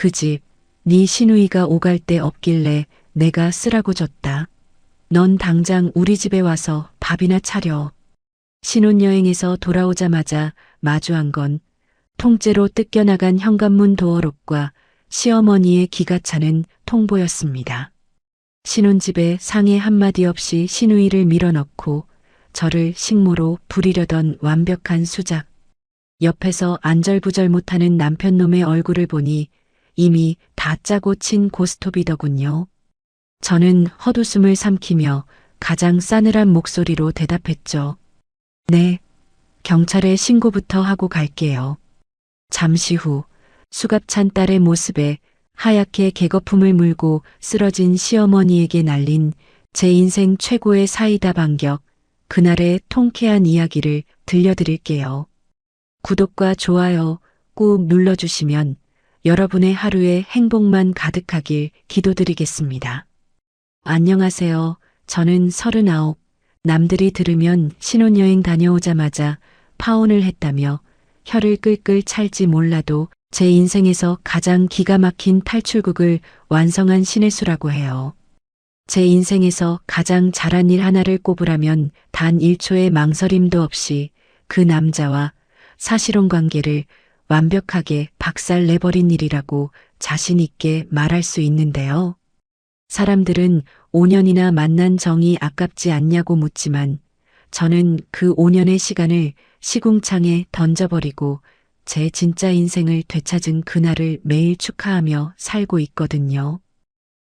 그 집, 네 시누이가 오갈 데 없길래 내가 쓰라고 줬다. 넌 당장 우리 집에 와서 밥이나 차려. 신혼여행에서 돌아오자마자 마주한 건 통째로 뜯겨나간 현관문 도어록과 시어머니의 기가 차는 통보였습니다. 신혼집에 상의 한마디 없이 시누이를 밀어넣고 저를 식모로 부리려던 완벽한 수작. 옆에서 안절부절 못하는 남편놈의 얼굴을 보니 이미 다 짜고 친 고스톱이더군요. 저는 헛웃음을 삼키며 가장 싸늘한 목소리로 대답했죠. 네, 경찰에 신고부터 하고 갈게요. 잠시 후 수갑찬 딸의 모습에 하얗게 개거품을 물고 쓰러진 시어머니에게 날린 제 인생 최고의 사이다 반격, 그날의 통쾌한 이야기를 들려드릴게요. 구독과 좋아요 꾹 눌러주시면 여러분의 하루에 행복만 가득하길 기도드리겠습니다. 안녕하세요. 저는 39, 남들이 들으면 신혼여행 다녀오자마자 파혼을 했다며 혀를 끌끌 찰지 몰라도 제 인생에서 가장 기가 막힌 탈출극을 완성한 신혜수라고 해요. 제 인생에서 가장 잘한 일 하나를 꼽으라면 단 1초의 망설임도 없이 그 남자와 사실혼 관계를 완벽하게 박살내버린 일이라고 자신 있게 말할 수 있는데요. 사람들은 5년이나 만난 정이 아깝지 않냐고 묻지만 저는 그 5년의 시간을 시궁창에 던져버리고 제 진짜 인생을 되찾은 그날을 매일 축하하며 살고 있거든요.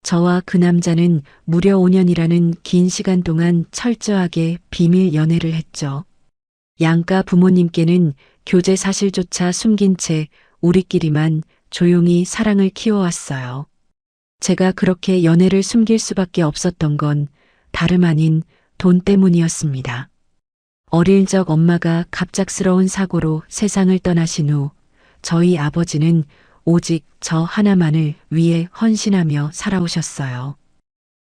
저와 그 남자는 무려 5년이라는 긴 시간 동안 철저하게 비밀 연애를 했죠. 양가 부모님께는 교제 사실조차 숨긴 채 우리끼리만 조용히 사랑을 키워왔어요. 제가 그렇게 연애를 숨길 수밖에 없었던 건 다름 아닌 돈 때문이었습니다. 어릴 적 엄마가 갑작스러운 사고로 세상을 떠나신 후 저희 아버지는 오직 저 하나만을 위해 헌신하며 살아오셨어요.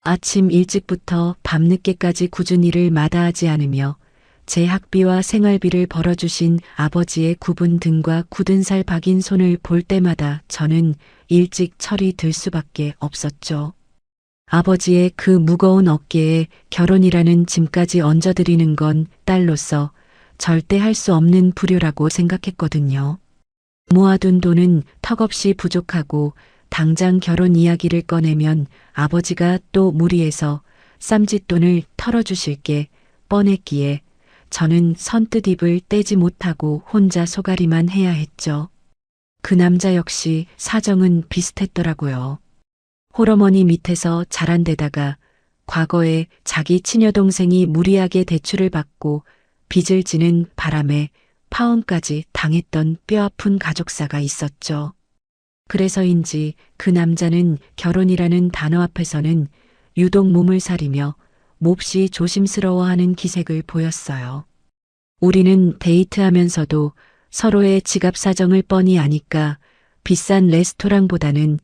아침 일찍부터 밤늦게까지 굳은 일을 마다하지 않으며 제 학비와 생활비를 벌어주신 아버지의 굽은 등과 굳은 살 박인 손을 볼 때마다 저는 일찍 철이 들 수밖에 없었죠. 아버지의 그 무거운 어깨에 결혼이라는 짐까지 얹어드리는 건 딸로서 절대 할 수 없는 불효라고 생각했거든요. 모아둔 돈은 턱없이 부족하고 당장 결혼 이야기를 꺼내면 아버지가 또 무리해서 쌈짓돈을 털어주실 게 뻔했기에 저는 선뜻 입을 떼지 못하고 혼자 소가리만 해야 했죠. 그 남자 역시 사정은 비슷했더라고요. 홀어머니 밑에서 자란 데다가 과거에 자기 친여동생이 무리하게 대출을 받고 빚을 지는 바람에 파혼까지 당했던 뼈아픈 가족사가 있었죠. 그래서인지 그 남자는 결혼이라는 단어 앞에서는 유독 몸을 사리며 몹시 조심스러워하는 기색을 보였어요. 우리는 데이트하면서도 서로의 지갑 사정을 뻔히 아니까 비싼 레스토랑보다는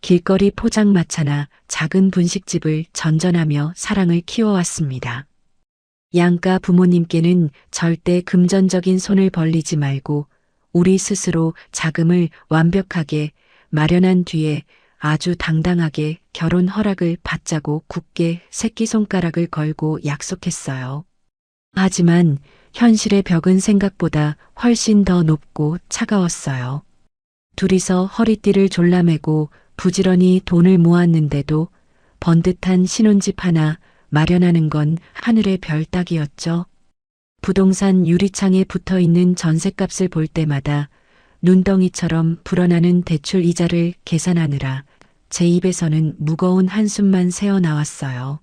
길거리 포장마차나 작은 분식집을 전전하며 사랑을 키워왔습니다. 양가 부모님께는 절대 금전적인 손을 벌리지 말고 우리 스스로 자금을 완벽하게 마련한 뒤에 아주 당당하게 결혼 허락을 받자고 굳게 새끼손가락을 걸고 약속했어요. 하지만 현실의 벽은 생각보다 훨씬 더 높고 차가웠어요. 둘이서 허리띠를 졸라매고 부지런히 돈을 모았는데도 번듯한 신혼집 하나 마련하는 건 하늘의 별 따기였죠. 부동산 유리창에 붙어있는 전셋값을 볼 때마다 눈덩이처럼 불어나는 대출 이자를 계산하느라 제 입에서는 무거운 한숨만 새어나왔어요.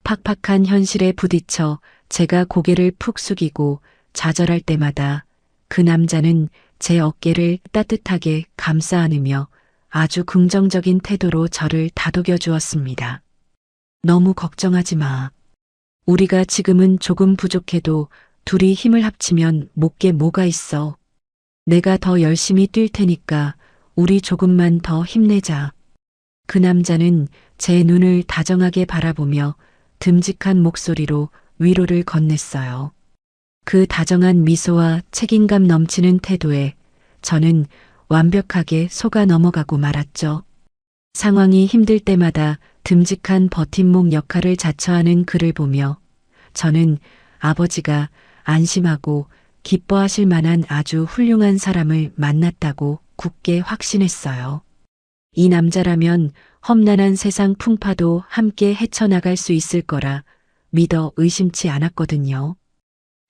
팍팍한 현실에 부딪혀 제가 고개를 푹 숙이고 좌절할 때마다 그 남자는 제 어깨를 따뜻하게 감싸 안으며 아주 긍정적인 태도로 저를 다독여 주었습니다. 너무 걱정하지 마. 우리가 지금은 조금 부족해도 둘이 힘을 합치면 못 게 뭐가 있어. 내가 더 열심히 뛸 테니까 우리 조금만 더 힘내자. 그 남자는 제 눈을 다정하게 바라보며 듬직한 목소리로 위로를 건넸어요. 그 다정한 미소와 책임감 넘치는 태도에 저는 완벽하게 속아 넘어가고 말았죠. 상황이 힘들 때마다 듬직한 버팀목 역할을 자처하는 그를 보며 저는 아버지가 안심하고 기뻐하실 만한 아주 훌륭한 사람을 만났다고 굳게 확신했어요. 이 남자라면 험난한 세상 풍파도 함께 헤쳐나갈 수 있을 거라 믿어 의심치 않았거든요.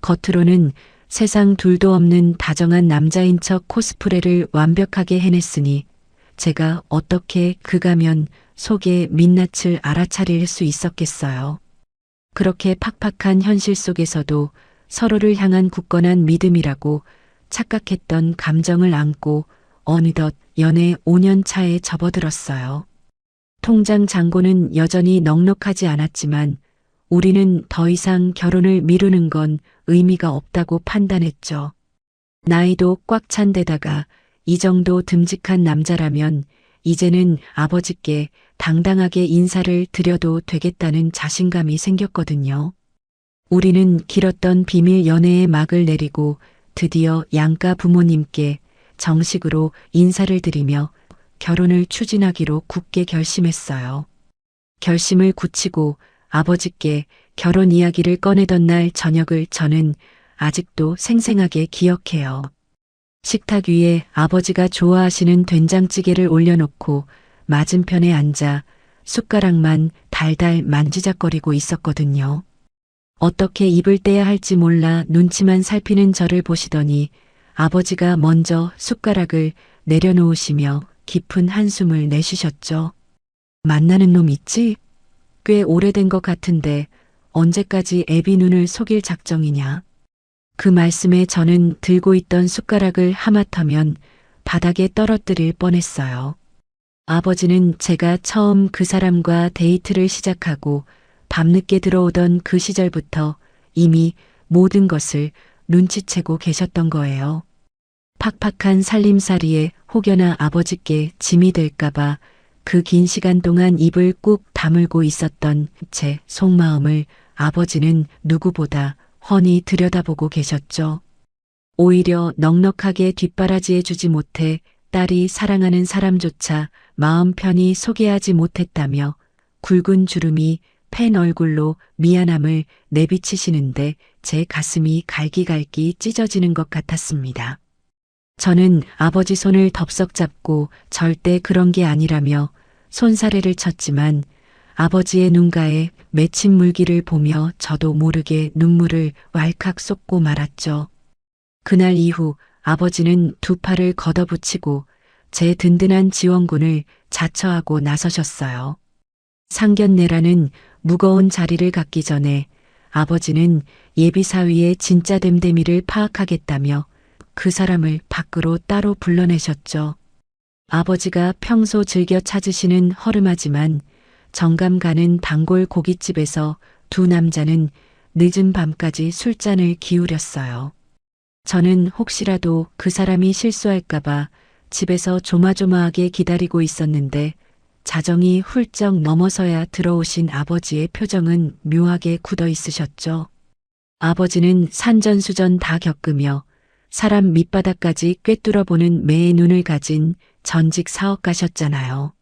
겉으로는 세상 둘도 없는 다정한 남자인 척 코스프레를 완벽하게 해냈으니 제가 어떻게 그 가면 속의 민낯을 알아차릴 수 있었겠어요. 그렇게 팍팍한 현실 속에서도 서로를 향한 굳건한 믿음이라고 착각했던 감정을 안고 어느덧 연애 5년 차에 접어들었어요. 통장 잔고는 여전히 넉넉하지 않았지만 우리는 더 이상 결혼을 미루는 건 의미가 없다고 판단했죠. 나이도 꽉 찬 데다가 이 정도 듬직한 남자라면 이제는 아버지께 당당하게 인사를 드려도 되겠다는 자신감이 생겼거든요. 우리는 길었던 비밀 연애의 막을 내리고 드디어 양가 부모님께 정식으로 인사를 드리며 결혼을 추진하기로 굳게 결심했어요. 결심을 굳히고 아버지께 결혼 이야기를 꺼내던 날 저녁을 저는 아직도 생생하게 기억해요. 식탁 위에 아버지가 좋아하시는 된장찌개를 올려놓고 맞은편에 앉아 숟가락만 달달 만지작거리고 있었거든요. 어떻게 입을 떼야 할지 몰라 눈치만 살피는 저를 보시더니 아버지가 먼저 숟가락을 내려놓으시며 깊은 한숨을 내쉬셨죠. 만나는 놈 있지? 꽤 오래된 것 같은데 언제까지 애비 눈을 속일 작정이냐? 그 말씀에 저는 들고 있던 숟가락을 하마터면 바닥에 떨어뜨릴 뻔했어요. 아버지는 제가 처음 그 사람과 데이트를 시작하고 밤늦게 들어오던 그 시절부터 이미 모든 것을 눈치채고 계셨던 거예요. 팍팍한 살림살이에 혹여나 아버지께 짐이 될까봐 그 긴 시간 동안 입을 꾹 다물고 있었던 제 속마음을 아버지는 누구보다 훤히 들여다보고 계셨죠. 오히려 넉넉하게 뒷바라지해 주지 못해 딸이 사랑하는 사람조차 마음 편히 소개하지 못했다며 굵은 주름이 팬 얼굴로 미안함을 내비치시는데 제 가슴이 갈기갈기 찢어지는 것 같았습니다. 저는 아버지 손을 덥석 잡고 절대 그런 게 아니라며 손사래를 쳤지만 아버지의 눈가에 맺힌 물기를 보며 저도 모르게 눈물을 왈칵 쏟고 말았죠. 그날 이후 아버지는 두 팔을 걷어붙이고 제 든든한 지원군을 자처하고 나서셨어요. 상견례라는 무거운 자리를 갖기 전에 아버지는 예비사위의 진짜 됨됨이를 파악하겠다며 그 사람을 밖으로 따로 불러내셨죠. 아버지가 평소 즐겨 찾으시는 허름하지만 정감 가는 단골 고깃집에서 두 남자는 늦은 밤까지 술잔을 기울였어요. 저는 혹시라도 그 사람이 실수할까봐 집에서 조마조마하게 기다리고 있었는데 자정이 훌쩍 넘어서야 들어오신 아버지의 표정은 묘하게 굳어 있으셨죠. 아버지는 산전수전 다 겪으며 사람 밑바닥까지 꿰뚫어보는 매의 눈을 가진 전직 사업가셨잖아요.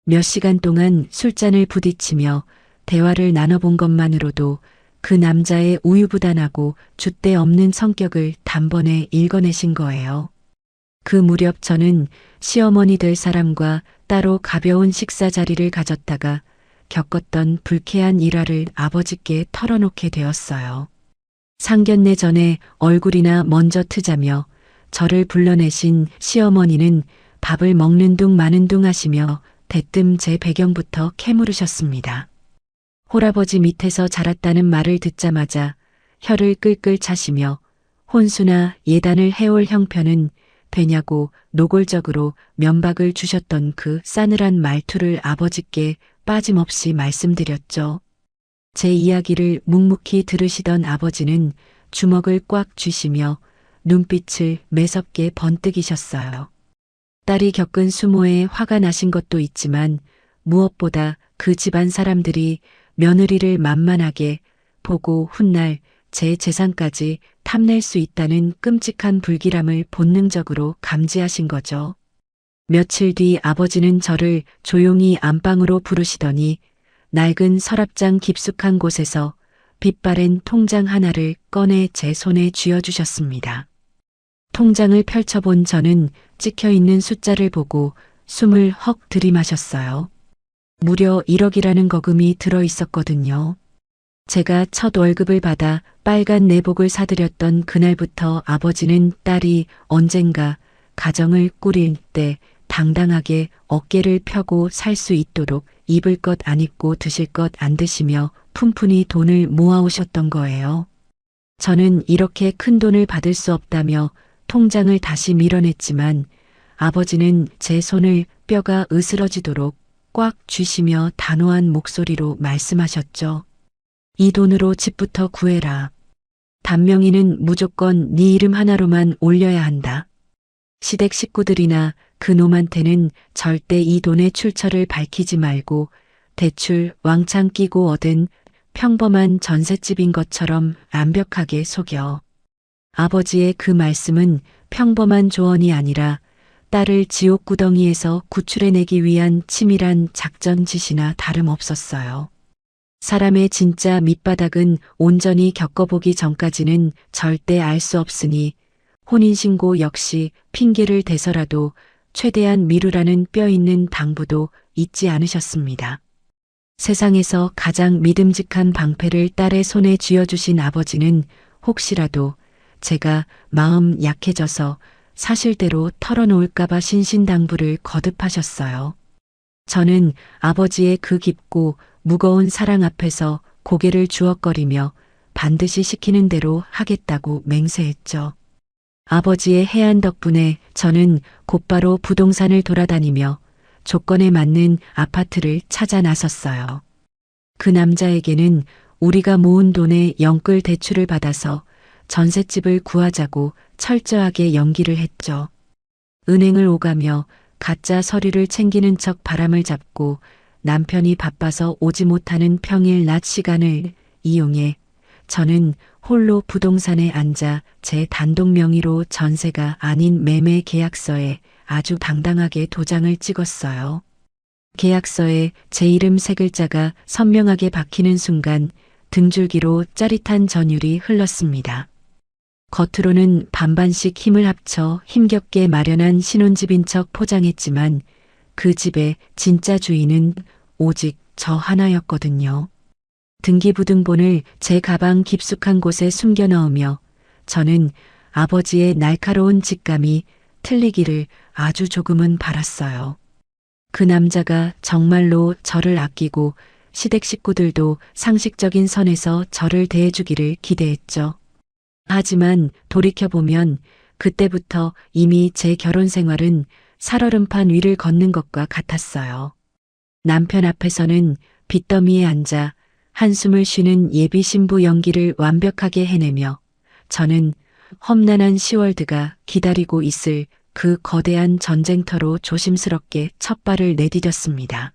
몇 시간 동안 술잔을 부딪히며 대화를 나눠본 것만으로도 그 남자의 우유부단하고 줏대 없는 성격을 단번에 읽어내신 거예요. 그 무렵 저는 시어머니 될 사람과 따로 가벼운 식사 자리를 가졌다가 겪었던 불쾌한 일화를 아버지께 털어놓게 되었어요. 상견례 전에 얼굴이나 먼저 트자며 저를 불러내신 시어머니는 밥을 먹는 둥 마는 둥 하시며 대뜸 제 배경부터 캐물으셨습니다. 홀아버지 밑에서 자랐다는 말을 듣자마자 혀를 끌끌 차시며 혼수나 예단을 해올 형편은 되냐고 노골적으로 면박을 주셨던 그 싸늘한 말투를 아버지께 빠짐없이 말씀드렸죠. 제 이야기를 묵묵히 들으시던 아버지는 주먹을 꽉 쥐시며 눈빛을 매섭게 번뜩이셨어요. 딸이 겪은 수모에 화가 나신 것도 있지만 무엇보다 그 집안 사람들이 며느리를 만만하게 보고 훗날 제 재산까지 탐낼 수 있다는 끔찍한 불길함을 본능적으로 감지하신 거죠. 며칠 뒤 아버지는 저를 조용히 안방으로 부르시더니 낡은 서랍장 깊숙한 곳에서 빛바랜 통장 하나를 꺼내 제 손에 쥐어주셨습니다. 통장을 펼쳐본 저는 찍혀있는 숫자를 보고 숨을 헉 들이마셨어요. 무려 1억이라는 거금이 들어있었거든요. 제가 첫 월급을 받아 빨간 내복을 사드렸던 그날부터 아버지는 딸이 언젠가 가정을 꾸릴 때 당당하게 어깨를 펴고 살 수 있도록 입을 것 안 입고 드실 것 안 드시며 푼푼히 돈을 모아오셨던 거예요. 저는 이렇게 큰 돈을 받을 수 없다며 통장을 다시 밀어냈지만 아버지는 제 손을 뼈가 으스러지도록 꽉 쥐시며 단호한 목소리로 말씀하셨죠. 이 돈으로 집부터 구해라. 단명이는 무조건 네 이름 하나로만 올려야 한다. 시댁 식구들이나 그놈한테는 절대 이 돈의 출처를 밝히지 말고 대출 왕창 끼고 얻은 평범한 전셋집인 것처럼 완벽하게 속여. 아버지의 그 말씀은 평범한 조언이 아니라 딸을 지옥구덩이에서 구출해내기 위한 치밀한 작전 지시나 다름없었어요. 사람의 진짜 밑바닥은 온전히 겪어보기 전까지는 절대 알 수 없으니 혼인신고 역시 핑계를 대서라도 최대한 미루라는 뼈 있는 당부도 잊지 않으셨습니다. 세상에서 가장 믿음직한 방패를 딸의 손에 쥐어주신 아버지는 혹시라도 제가 마음 약해져서 사실대로 털어놓을까봐 신신당부를 거듭하셨어요. 저는 아버지의 그 깊고 무거운 사랑 앞에서 고개를 주걱거리며 반드시 시키는 대로 하겠다고 맹세했죠. 아버지의 해안 덕분에 저는 곧바로 부동산을 돌아다니며 조건에 맞는 아파트를 찾아 나섰어요. 그 남자에게는 우리가 모은 돈의 영끌 대출을 받아서 전셋집을 구하자고 철저하게 연기를 했죠. 은행을 오가며 가짜 서류를 챙기는 척 바람을 잡고 남편이 바빠서 오지 못하는 평일 낮 시간을 이용해 저는 홀로 부동산에 앉아 제 단독 명의로 전세가 아닌 매매 계약서에 아주 당당하게 도장을 찍었어요. 계약서에 제 이름 세 글자가 선명하게 박히는 순간 등줄기로 짜릿한 전율이 흘렀습니다. 겉으로는 반반씩 힘을 합쳐 힘겹게 마련한 신혼집인 척 포장했지만 그 집의 진짜 주인은 오직 저 하나였거든요. 등기부등본을 제 가방 깊숙한 곳에 숨겨 넣으며 저는 아버지의 날카로운 직감이 틀리기를 아주 조금은 바랐어요. 그 남자가 정말로 저를 아끼고 시댁 식구들도 상식적인 선에서 저를 대해주기를 기대했죠. 하지만 돌이켜보면 그때부터 이미 제 결혼 생활은 살얼음판 위를 걷는 것과 같았어요. 남편 앞에서는 빚더미에 앉아 한숨을 쉬는 예비 신부 연기를 완벽하게 해내며 저는 험난한 시월드가 기다리고 있을 그 거대한 전쟁터로 조심스럽게 첫 발을 내디뎠습니다.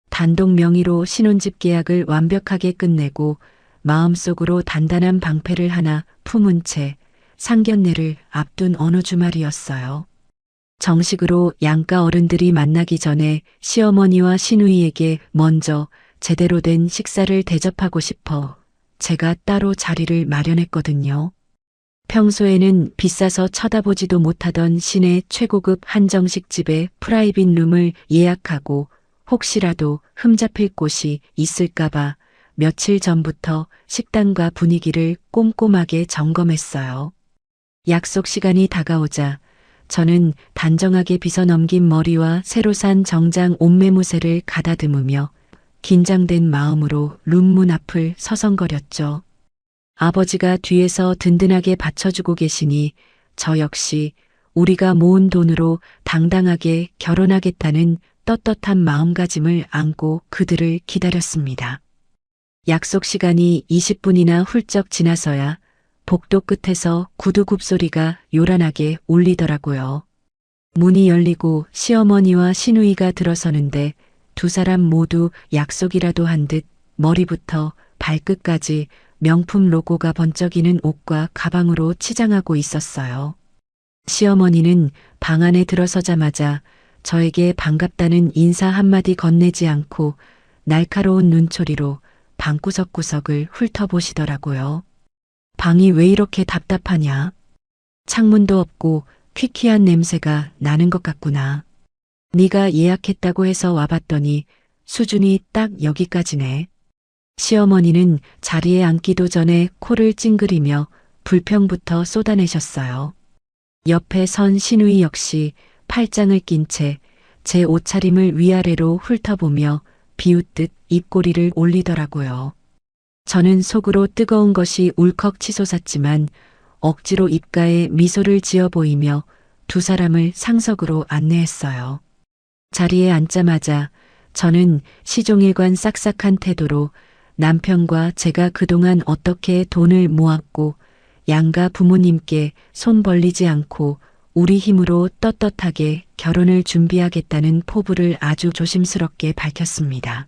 단독 명의로 신혼집 계약을 완벽하게 끝내고 마음속으로 단단한 방패를 하나 품은 채 상견례를 앞둔 어느 주말이었어요. 정식으로 양가 어른들이 만나기 전에 시어머니와 시누이에게 먼저 제대로 된 식사를 대접하고 싶어 제가 따로 자리를 마련했거든요. 평소에는 비싸서 쳐다보지도 못하던 시내 최고급 한정식 집에 프라이빗 룸을 예약하고 혹시라도 흠잡힐 곳이 있을까봐 며칠 전부터 식당과 분위기를 꼼꼼하게 점검했어요. 약속 시간이 다가오자 저는 단정하게 빗어넘긴 머리와 새로 산 정장 옷매무새를 가다듬으며 긴장된 마음으로 룸문 앞을 서성거렸죠. 아버지가 뒤에서 든든하게 받쳐주고 계시니 저 역시 우리가 모은 돈으로 당당하게 결혼하겠다는 떳떳한 마음가짐을 안고 그들을 기다렸습니다. 약속 시간이 20분이나 훌쩍 지나서야 복도 끝에서 구두 굽소리가 요란하게 울리더라고요. 문이 열리고 시어머니와 시누이가 들어서는데 두 사람 모두 약속이라도 한 듯 머리부터 발끝까지 명품 로고가 번쩍이는 옷과 가방으로 치장하고 있었어요. 시어머니는 방 안에 들어서자마자 저에게 반갑다는 인사 한마디 건네지 않고 날카로운 눈초리로 방구석구석을 훑어보시더라고요. 방이 왜 이렇게 답답하냐? 창문도 없고 퀴퀴한 냄새가 나는 것 같구나. 네가 예약했다고 해서 와봤더니 수준이 딱 여기까지네. 시어머니는 자리에 앉기도 전에 코를 찡그리며 불평부터 쏟아내셨어요. 옆에 선 시누이 역시 팔짱을 낀 채 제 옷차림을 위아래로 훑어보며 비웃듯 입꼬리를 올리더라고요. 저는 속으로 뜨거운 것이 울컥 치솟았지만 억지로 입가에 미소를 지어 보이며 두 사람을 상석으로 안내했어요. 자리에 앉자마자 저는 시종일관 싹싹한 태도로 남편과 제가 그동안 어떻게 돈을 모았고 양가 부모님께 손 벌리지 않고 우리 힘으로 떳떳하게 결혼을 준비하겠다는 포부를 아주 조심스럽게 밝혔습니다.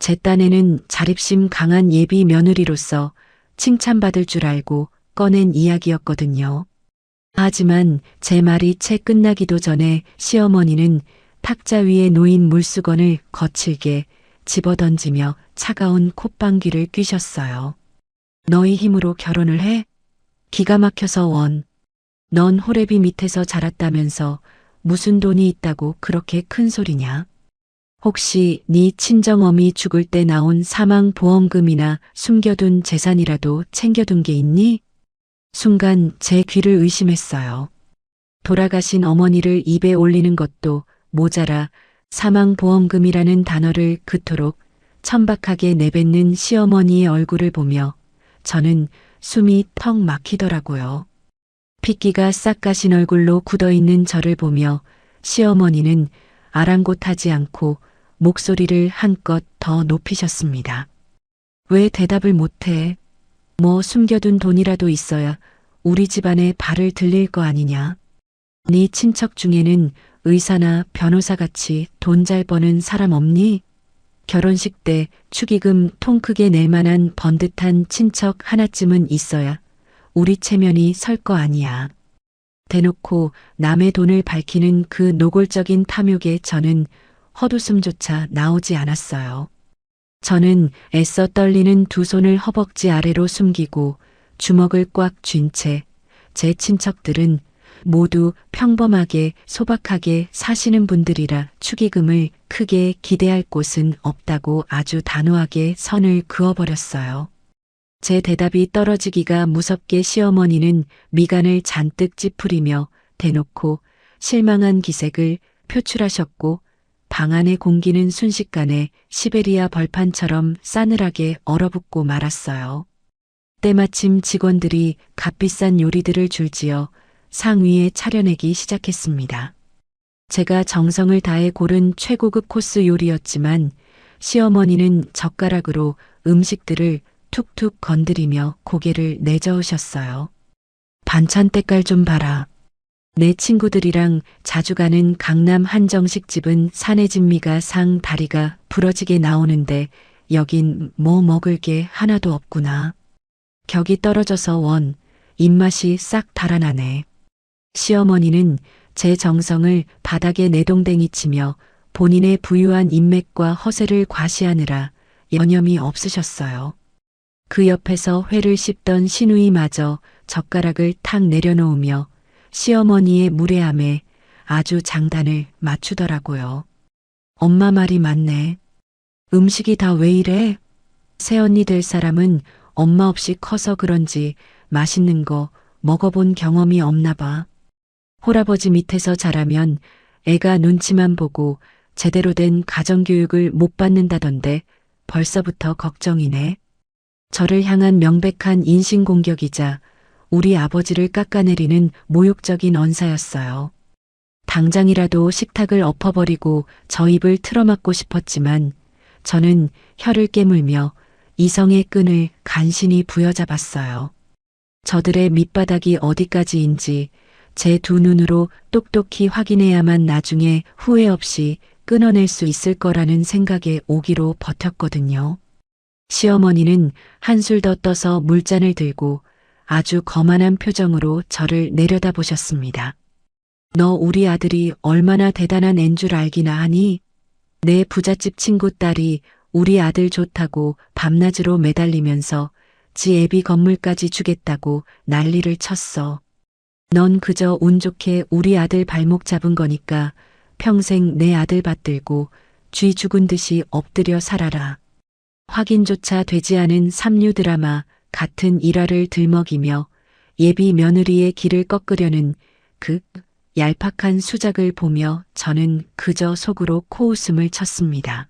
제 딴에는 자립심 강한 예비 며느리로서 칭찬받을 줄 알고 꺼낸 이야기였거든요. 하지만 제 말이 채 끝나기도 전에 시어머니는 탁자 위에 놓인 물수건을 거칠게 집어던지며 차가운 콧방귀를 뀌셨어요. 너희 힘으로 결혼을 해? 기가 막혀서 원. 넌 호래비 밑에서 자랐다면서 무슨 돈이 있다고 그렇게 큰 소리냐? 혹시 네 친정엄이 죽을 때 나온 사망보험금이나 숨겨둔 재산이라도 챙겨둔 게 있니? 순간 제 귀를 의심했어요. 돌아가신 어머니를 입에 올리는 것도 모자라 사망보험금이라는 단어를 그토록 천박하게 내뱉는 시어머니의 얼굴을 보며 저는 숨이 턱 막히더라고요. 핏기가 싹 가신 얼굴로 굳어있는 저를 보며 시어머니는 아랑곳하지 않고 목소리를 한껏 더 높이셨습니다. 왜 대답을 못해? 뭐 숨겨둔 돈이라도 있어야 우리 집안에 발을 들릴 거 아니냐? 네 친척 중에는 의사나 변호사같이 돈 잘 버는 사람 없니? 결혼식 때 축의금 통 크게 낼 만한 번듯한 친척 하나쯤은 있어야 우리 체면이 설 거 아니야. 대놓고 남의 돈을 밝히는 그 노골적인 탐욕에 저는 헛웃음조차 나오지 않았어요. 저는 애써 떨리는 두 손을 허벅지 아래로 숨기고 주먹을 꽉 쥔 채 제 친척들은 모두 평범하게 소박하게 사시는 분들이라 축의금을 크게 기대할 곳은 없다고 아주 단호하게 선을 그어버렸어요. 제 대답이 떨어지기가 무섭게 시어머니는 미간을 잔뜩 찌푸리며 대놓고 실망한 기색을 표출하셨고 방 안의 공기는 순식간에 시베리아 벌판처럼 싸늘하게 얼어붙고 말았어요. 때마침 직원들이 값비싼 요리들을 줄지어 상위에 차려내기 시작했습니다. 제가 정성을 다해 고른 최고급 코스 요리였지만 시어머니는 젓가락으로 음식들을 툭툭 건드리며 고개를 내저으셨어요. 반찬 때깔 좀 봐라. 내 친구들이랑 자주 가는 강남 한정식 집은 사내진미가 상 다리가 부러지게 나오는데 여긴 뭐 먹을 게 하나도 없구나. 격이 떨어져서 원, 입맛이 싹 달아나네. 시어머니는 제 정성을 바닥에 내동댕이 치며 본인의 부유한 인맥과 허세를 과시하느라 여념이 없으셨어요. 그 옆에서 회를 씹던 시누이마저 젓가락을 탁 내려놓으며 시어머니의 무례함에 아주 장단을 맞추더라고요. 엄마 말이 맞네. 음식이 다 왜 이래? 새언니 될 사람은 엄마 없이 커서 그런지 맛있는 거 먹어본 경험이 없나 봐. 홀아버지 밑에서 자라면 애가 눈치만 보고 제대로 된 가정교육을 못 받는다던데 벌써부터 걱정이네. 저를 향한 명백한 인신공격이자 우리 아버지를 깎아내리는 모욕적인 언사였어요. 당장이라도 식탁을 엎어버리고 저 입을 틀어막고 싶었지만 저는 혀를 깨물며 이성의 끈을 간신히 부여잡았어요. 저들의 밑바닥이 어디까지인지 제 두 눈으로 똑똑히 확인해야만 나중에 후회 없이 끊어낼 수 있을 거라는 생각에 오기로 버텼거든요. 시어머니는 한술 더 떠서 물잔을 들고 아주 거만한 표정으로 저를 내려다보셨습니다. 너 우리 아들이 얼마나 대단한 앤 줄 알기나 하니? 내 부잣집 친구 딸이 우리 아들 좋다고 밤낮으로 매달리면서 지 애비 건물까지 주겠다고 난리를 쳤어. 넌 그저 운 좋게 우리 아들 발목 잡은 거니까 평생 내 아들 받들고 쥐 죽은 듯이 엎드려 살아라. 확인조차 되지 않은 삼류 드라마 같은 일화를 들먹이며 예비 며느리의 길을 꺾으려는 그 얄팍한 수작을 보며 저는 그저 속으로 코웃음을 쳤습니다.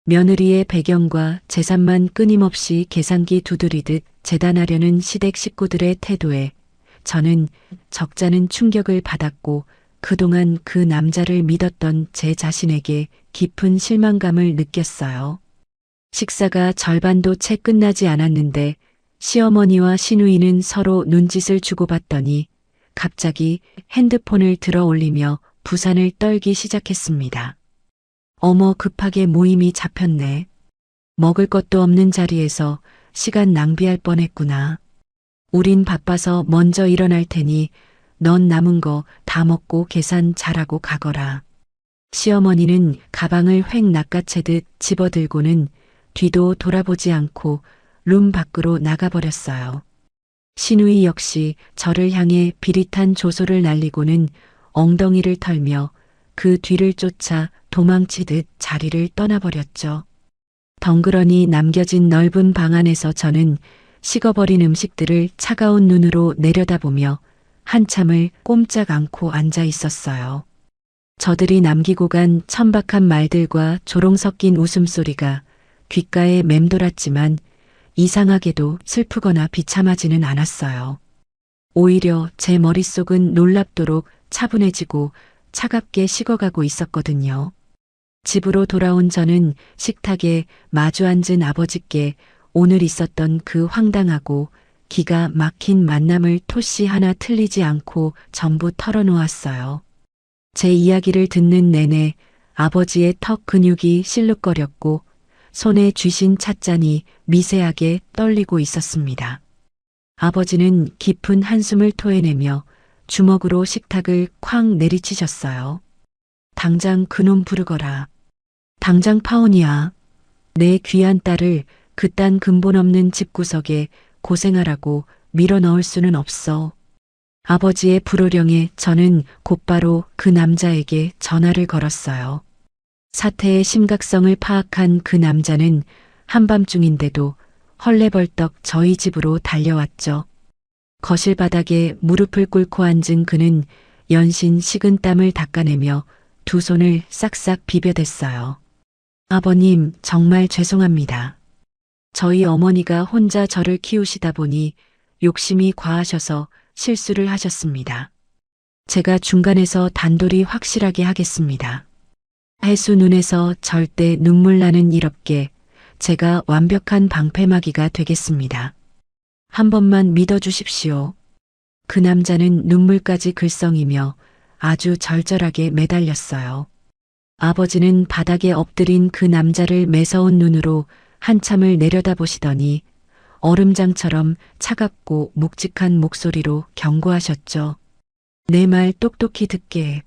며느리의 배경과 재산만 끊임없이 계산기 두드리듯 재단하려는 시댁 식구들의 태도에 저는 적잖은 충격을 받았고 그동안 그 남자를 믿었던 제 자신에게 깊은 실망감을 느꼈어요. 식사가 절반도 채 끝나지 않았는데 시어머니와 시누이는 서로 눈짓을 주고받더니 갑자기 핸드폰을 들어 올리며 부산을 떨기 시작했습니다. 어머, 급하게 모임이 잡혔네. 먹을 것도 없는 자리에서 시간 낭비할 뻔했구나. 우린 바빠서 먼저 일어날 테니 넌 남은 거 다 먹고 계산 잘하고 가거라. 시어머니는 가방을 획 낚아채듯 집어들고는 뒤도 돌아보지 않고 룸 밖으로 나가버렸어요. 시누이 역시 저를 향해 비릿한 조소를 날리고는 엉덩이를 털며 그 뒤를 쫓아 도망치듯 자리를 떠나버렸죠. 덩그러니 남겨진 넓은 방 안에서 저는 식어버린 음식들을 차가운 눈으로 내려다보며 한참을 꼼짝 않고 앉아 있었어요. 저들이 남기고 간 천박한 말들과 조롱 섞인 웃음소리가 귓가에 맴돌았지만 이상하게도 슬프거나 비참하지는 않았어요. 오히려 제 머릿속은 놀랍도록 차분해지고 차갑게 식어가고 있었거든요. 집으로 돌아온 저는 식탁에 마주 앉은 아버지께 오늘 있었던 그 황당하고 기가 막힌 만남을 토시 하나 틀리지 않고 전부 털어놓았어요. 제 이야기를 듣는 내내 아버지의 턱 근육이 실룩거렸고 손에 쥐신 찻잔이 미세하게 떨리고 있었습니다. 아버지는 깊은 한숨을 토해내며 주먹으로 식탁을 쾅 내리치셨어요. 당장 그놈 부르거라. 당장 파혼이야. 내 귀한 딸을 그딴 근본 없는 집구석에 고생하라고 밀어넣을 수는 없어. 아버지의 불호령에 저는 곧바로 그 남자에게 전화를 걸었어요. 사태의 심각성을 파악한 그 남자는 한밤중인데도 헐레벌떡 저희 집으로 달려왔죠. 거실 바닥에 무릎을 꿇고 앉은 그는 연신 식은 땀을 닦아내며 두 손을 싹싹 비벼댔어요. 아버님, 정말 죄송합니다. 저희 어머니가 혼자 저를 키우시다 보니 욕심이 과하셔서 실수를 하셨습니다. 제가 중간에서 단돌이 확실하게 하겠습니다. 해수 눈에서 절대 눈물 나는 일 없게 제가 완벽한 방패막이가 되겠습니다. 한 번만 믿어주십시오. 그 남자는 눈물까지 글썽이며 아주 절절하게 매달렸어요. 아버지는 바닥에 엎드린 그 남자를 매서운 눈으로 한참을 내려다보시더니 얼음장처럼 차갑고 묵직한 목소리로 경고하셨죠. 내 말 똑똑히 듣게.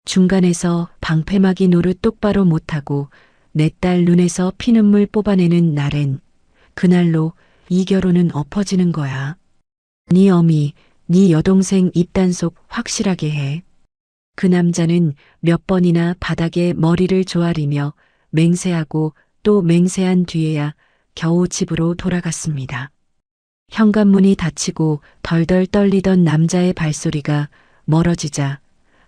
중간에서 방패막이 노릇 똑바로 못하고 내 딸 눈에서 피눈물 뽑아내는 날엔 그날로 이 결혼은 엎어지는 거야. 네 어미, 네 여동생 입단속 확실하게 해. 그 남자는 몇 번이나 바닥에 머리를 조아리며 맹세하고 또 맹세한 뒤에야 겨우 집으로 돌아갔습니다. 현관문이 닫히고 덜덜 떨리던 남자의 발소리가 멀어지자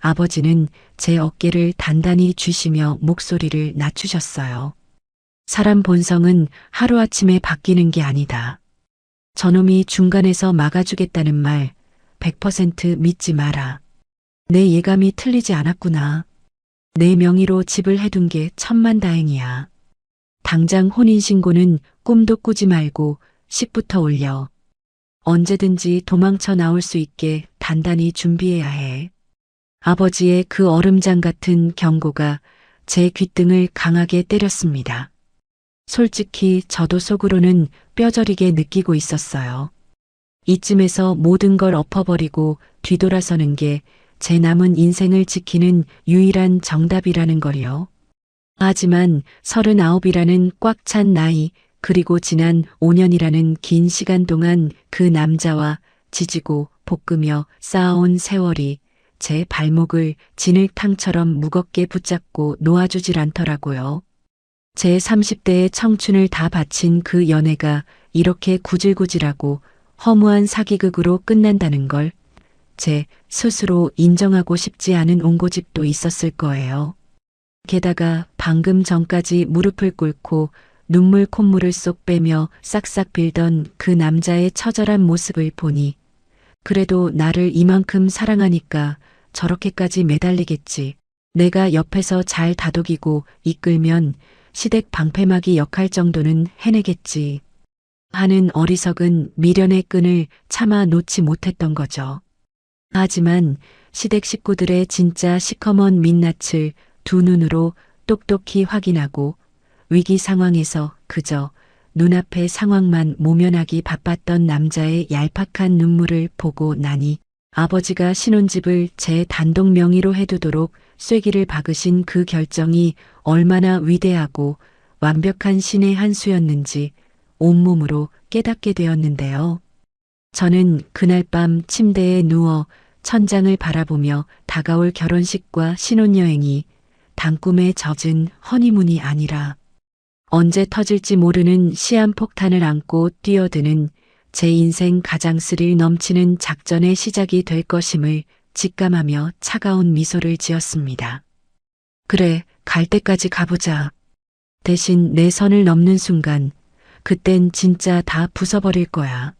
아버지는 제 어깨를 단단히 쥐시며 목소리를 낮추셨어요. 사람 본성은 하루아침에 바뀌는 게 아니다. 저놈이 중간에서 막아주겠다는 말 100% 믿지 마라. 내 예감이 틀리지 않았구나. 내 명의로 집을 해둔 게 천만다행이야. 당장 혼인신고는 꿈도 꾸지 말고 식부터 올려. 언제든지 도망쳐 나올 수 있게 단단히 준비해야 해. 아버지의 그 얼음장 같은 경고가 제 귓등을 강하게 때렸습니다. 솔직히 저도 속으로는 뼈저리게 느끼고 있었어요. 이쯤에서 모든 걸 엎어버리고 뒤돌아서는 게 제 남은 인생을 지키는 유일한 정답이라는 걸요. 하지만 39이라는 꽉 찬 나이, 그리고 지난 5년이라는 긴 시간 동안 그 남자와 지지고 볶으며 쌓아온 세월이 제 발목을 진흙탕처럼 무겁게 붙잡고 놓아주질 않더라고요. 제 30대의 청춘을 다 바친 그 연애가 이렇게 구질구질하고 허무한 사기극으로 끝난다는 걸 제 스스로 인정하고 싶지 않은 온고집도 있었을 거예요. 게다가 방금 전까지 무릎을 꿇고 눈물 콧물을 쏙 빼며 싹싹 빌던 그 남자의 처절한 모습을 보니 그래도 나를 이만큼 사랑하니까 저렇게까지 매달리겠지. 내가 옆에서 잘 다독이고 이끌면 시댁 방패막이 역할 정도는 해내겠지 하는 어리석은 미련의 끈을 차마 놓지 못했던 거죠. 하지만 시댁 식구들의 진짜 시커먼 민낯을 두 눈으로 똑똑히 확인하고 위기 상황에서 그저 눈앞의 상황만 모면하기 바빴던 남자의 얄팍한 눈물을 보고 나니 아버지가 신혼집을 제 단독 명의로 해두도록 쐐기를 박으신 그 결정이 얼마나 위대하고 완벽한 신의 한 수였는지 온몸으로 깨닫게 되었는데요. 저는 그날 밤 침대에 누워 천장을 바라보며 다가올 결혼식과 신혼여행이 단꿈에 젖은 허니문이 아니라 언제 터질지 모르는 시한폭탄을 안고 뛰어드는 제 인생 가장 스릴 넘치는 작전의 시작이 될 것임을 직감하며 차가운 미소를 지었습니다. 그래, 갈 때까지 가보자. 대신 내 선을 넘는 순간 그땐 진짜 다 부숴버릴 거야.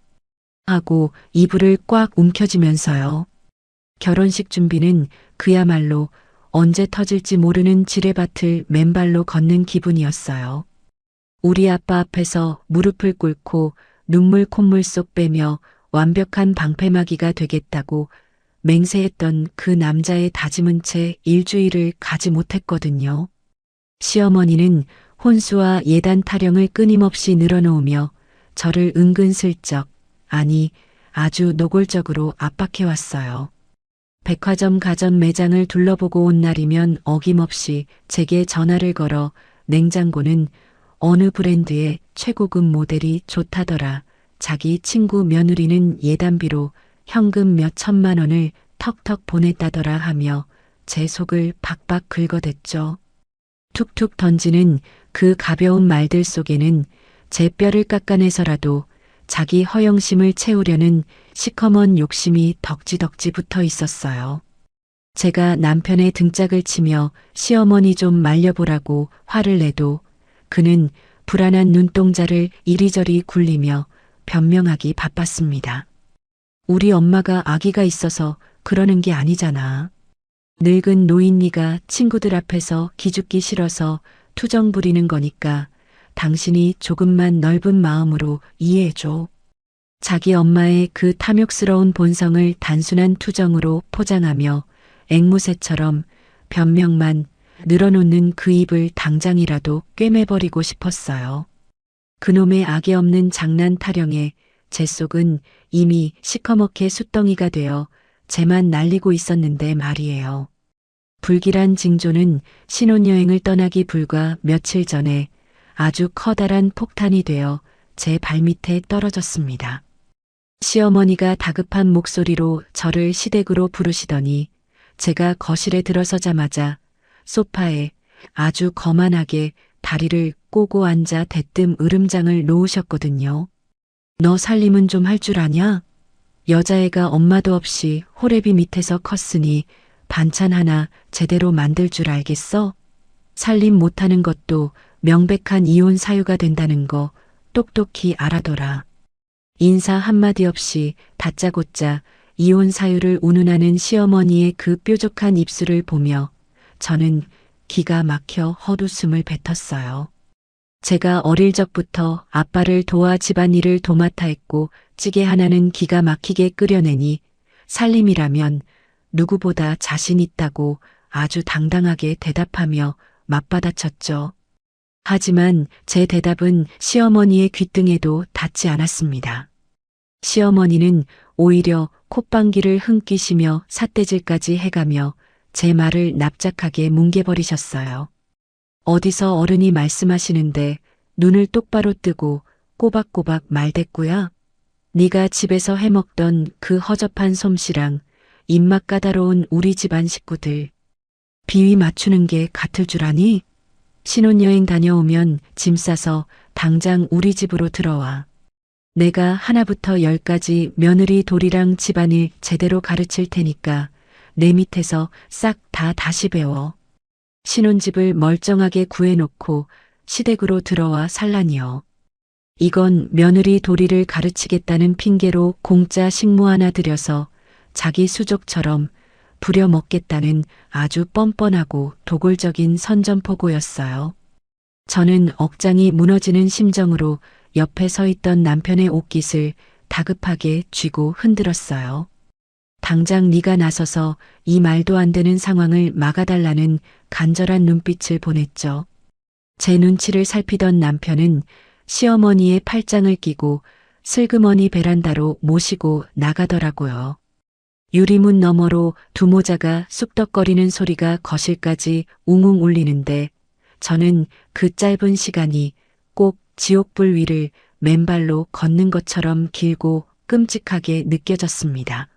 하고 이불을 꽉 움켜쥐면서요. 결혼식 준비는 그야말로 언제 터질지 모르는 지뢰밭을 맨발로 걷는 기분이었어요. 우리 아빠 앞에서 무릎을 꿇고 눈물 콧물 쏙 빼며 완벽한 방패막이가 되겠다고 맹세했던 그 남자의 다짐은 채 일주일을 가지 못했거든요. 시어머니는 혼수와 예단 타령을 끊임없이 늘어놓으며 저를 은근슬쩍, 아니 아주 노골적으로 압박해왔어요. 백화점 가전 매장을 둘러보고 온 날이면 어김없이 제게 전화를 걸어 냉장고는 어느 브랜드의 최고급 모델이 좋다더라. 자기 친구 며느리는 예단비로 현금 몇 천만 원을 턱턱 보냈다더라 하며 제 속을 박박 긁어댔죠. 툭툭 던지는 그 가벼운 말들 속에는 제 뼈를 깎아내서라도 자기 허영심을 채우려는 시커먼 욕심이 덕지덕지 붙어 있었어요. 제가 남편의 등짝을 치며 시어머니 좀 말려보라고 화를 내도 그는 불안한 눈동자를 이리저리 굴리며 변명하기 바빴습니다. 우리 엄마가 아기가 있어서 그러는 게 아니잖아. 늙은 노인네가 친구들 앞에서 기죽기 싫어서 투정 부리는 거니까 당신이 조금만 넓은 마음으로 이해해줘. 자기 엄마의 그 탐욕스러운 본성을 단순한 투정으로 포장하며 앵무새처럼 변명만 늘어놓는 그 입을 당장이라도 꿰매버리고 싶었어요. 그놈의 악의 없는 장난 타령에 제 속은 이미 시커멓게 숫덩이가 되어 재만 날리고 있었는데 말이에요. 불길한 징조는 신혼여행을 떠나기 불과 며칠 전에 아주 커다란 폭탄이 되어 제 발밑에 떨어졌습니다. 시어머니가 다급한 목소리로 저를 시댁으로 부르시더니 제가 거실에 들어서자마자 소파에 아주 거만하게 다리를 꼬고 앉아 대뜸 으름장을 놓으셨거든요. 너 살림은 좀 할 줄 아냐? 여자애가 엄마도 없이 호래비 밑에서 컸으니 반찬 하나 제대로 만들 줄 알겠어? 살림 못하는 것도 명백한 이혼 사유가 된다는 거 똑똑히 알아둬라. 인사 한마디 없이 다짜고짜 이혼 사유를 운운하는 시어머니의 그 뾰족한 입술을 보며 저는 기가 막혀 헛웃음을 뱉었어요. 제가 어릴 적부터 아빠를 도와 집안일을 도맡아 했고 찌개 하나는 기가 막히게 끓여내니 살림이라면 누구보다 자신 있다고 아주 당당하게 대답하며 맞받아쳤죠. 하지만 제 대답은 시어머니의 귓등에도 닿지 않았습니다. 시어머니는 오히려 콧방귀를 흥기시며 삿대질까지 해가며 제 말을 납작하게 뭉개버리셨어요. 어디서 어른이 말씀하시는데 눈을 똑바로 뜨고 꼬박꼬박 말대꾸야? 네가 집에서 해먹던 그 허접한 솜씨랑 입맛 까다로운 우리 집안 식구들 비위 맞추는 게 같을 줄 아니? 신혼여행 다녀오면 짐 싸서 당장 우리 집으로 들어와. 내가 하나부터 열까지 며느리 돌이랑 집안일 제대로 가르칠 테니까 내 밑에서 싹 다 다시 배워. 신혼집을 멀쩡하게 구해놓고 시댁으로 들어와 살라니요. 이건 며느리 도리를 가르치겠다는 핑계로 공짜 식무 하나 들여서 자기 수족처럼 부려먹겠다는 아주 뻔뻔하고 도골적인 선전포고였어요. 저는 억장이 무너지는 심정으로 옆에 서 있던 남편의 옷깃을 다급하게 쥐고 흔들었어요. 당장 네가 나서서 이 말도 안 되는 상황을 막아달라는 간절한 눈빛을 보냈죠. 제 눈치를 살피던 남편은 시어머니의 팔짱을 끼고 슬그머니 베란다로 모시고 나가더라고요. 유리문 너머로 두 모자가 쑥덕거리는 소리가 거실까지 웅웅 울리는데 저는 그 짧은 시간이 꼭 지옥불 위를 맨발로 걷는 것처럼 길고 끔찍하게 느껴졌습니다.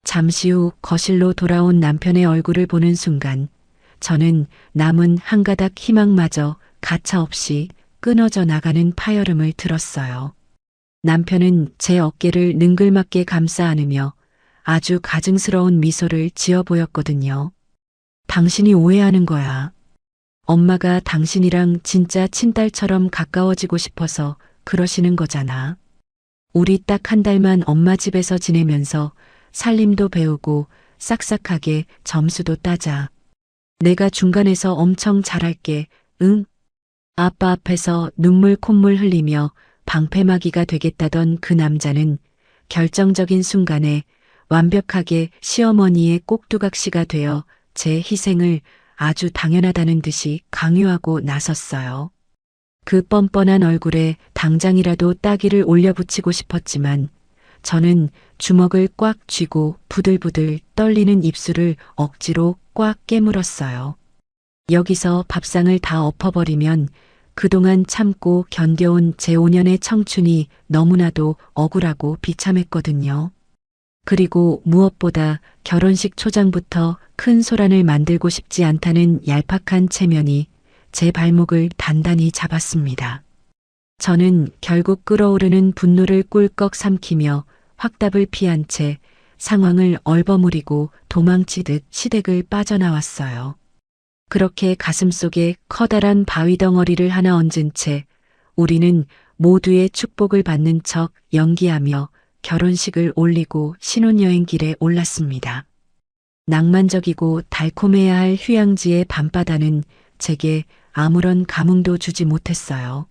잠시 후 거실로 돌아온 남편의 얼굴을 보는 순간 저는 남은 한 가닥 희망마저 가차없이 끊어져 나가는 파열음을 들었어요. 남편은 제 어깨를 능글맞게 감싸 안으며 아주 가증스러운 미소를 지어 보였거든요. 당신이 오해하는 거야. 엄마가 당신이랑 진짜 친딸처럼 가까워지고 싶어서 그러시는 거잖아. 우리 딱 한 달만 엄마 집에서 지내면서 살림도 배우고 싹싹하게 점수도 따자. 내가 중간에서 엄청 잘할게. 응? 아빠 앞에서 눈물 콧물 흘리며 방패막이가 되겠다던 그 남자는 결정적인 순간에 완벽하게 시어머니의 꼭두각시가 되어 제 희생을 아주 당연하다는 듯이 강요하고 나섰어요. 그 뻔뻔한 얼굴에 당장이라도 따기를 올려붙이고 싶었지만 저는 주먹을 꽉 쥐고 부들부들 떨리는 입술을 억지로 꽉 깨물었어요. 여기서 밥상을 다 엎어버리면 그동안 참고 견뎌온 제 5년의 청춘이 너무나도 억울하고 비참했거든요. 그리고 무엇보다 결혼식 초장부터 큰 소란을 만들고 싶지 않다는 얄팍한 체면이 제 발목을 단단히 잡았습니다. 저는 결국 끓어오르는 분노를 꿀꺽 삼키며 확답을 피한 채 상황을 얼버무리고 도망치듯 시댁을 빠져나왔어요. 그렇게 가슴속에 커다란 바위 덩어리를 하나 얹은 채 우리는 모두의 축복을 받는 척 연기하며 결혼식을 올리고 신혼여행길에 올랐습니다. 낭만적이고 달콤해야 할 휴양지의 밤바다는 제게 아무런 감흥도 주지 못했어요.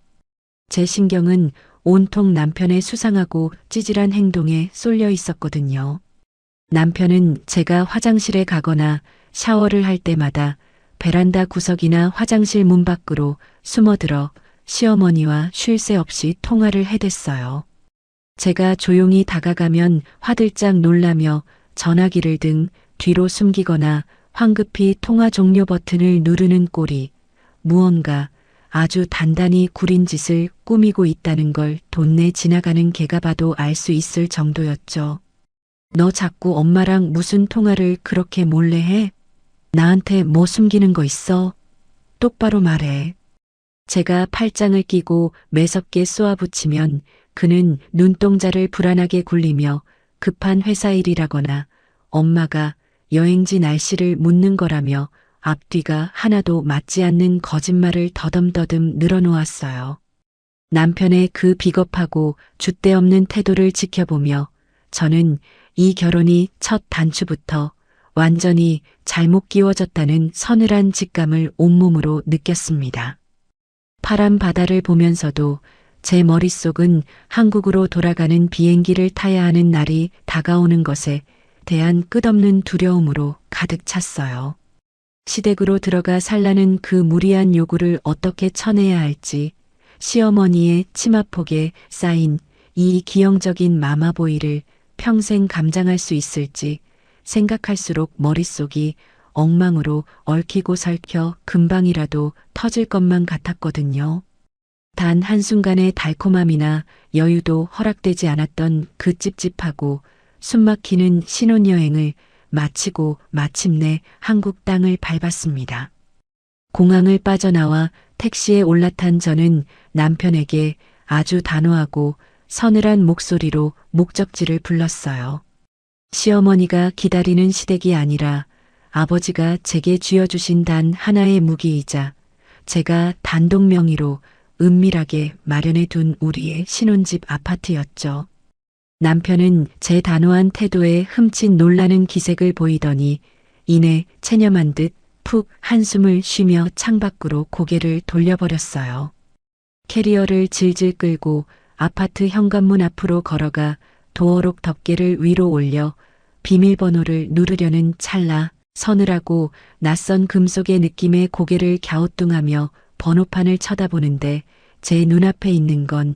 제 신경은 온통 남편의 수상하고 찌질한 행동에 쏠려 있었거든요. 남편은 제가 화장실에 가거나 샤워를 할 때마다 베란다 구석이나 화장실 문 밖으로 숨어들어 시어머니와 쉴 새 없이 통화를 해댔어요. 제가 조용히 다가가면 화들짝 놀라며 전화기를 등 뒤로 숨기거나 황급히 통화 종료 버튼을 누르는 꼴이 무언가 아주 단단히 구린 짓을 꾸미고 있다는 걸 돈내 지나가는 개가 봐도 알 수 있을 정도였죠. 너 자꾸 엄마랑 무슨 통화를 그렇게 몰래 해? 나한테 뭐 숨기는 거 있어? 똑바로 말해. 제가 팔짱을 끼고 매섭게 쏘아붙이면 그는 눈동자를 불안하게 굴리며 급한 회사 일이라거나 엄마가 여행지 날씨를 묻는 거라며 앞뒤가 하나도 맞지 않는 거짓말을 더듬더듬 늘어놓았어요. 남편의 그 비겁하고 줏대없는 태도를 지켜보며 저는 이 결혼이 첫 단추부터 완전히 잘못 끼워졌다는 서늘한 직감을 온몸으로 느꼈습니다. 파란 바다를 보면서도 제 머릿속은 한국으로 돌아가는 비행기를 타야 하는 날이 다가오는 것에 대한 끝없는 두려움으로 가득 찼어요. 시댁으로 들어가 살라는 그 무리한 요구를 어떻게 쳐내야 할지, 시어머니의 치마폭에 쌓인 이 기형적인 마마보이를 평생 감당할 수 있을지 생각할수록 머릿속이 엉망으로 얽히고 설켜 금방이라도 터질 것만 같았거든요. 단 한순간의 달콤함이나 여유도 허락되지 않았던 그 찝찝하고 숨막히는 신혼여행을 마치고 마침내 한국 땅을 밟았습니다. 공항을 빠져나와 택시에 올라탄 저는 남편에게 아주 단호하고 서늘한 목소리로 목적지를 불렀어요. 시어머니가 기다리는 시댁이 아니라 아버지가 제게 쥐어주신 단 하나의 무기이자 제가 단독 명의로 은밀하게 마련해 둔 우리의 신혼집 아파트였죠. 남편은 제 단호한 태도에 흠칫 놀라는 기색을 보이더니 이내 체념한 듯 푹 한숨을 쉬며 창밖으로 고개를 돌려버렸어요. 캐리어를 질질 끌고 아파트 현관문 앞으로 걸어가 도어록 덮개를 위로 올려 비밀번호를 누르려는 찰나 서늘하고 낯선 금속의 느낌에 고개를 갸우뚱하며 번호판을 쳐다보는데 제 눈앞에 있는 건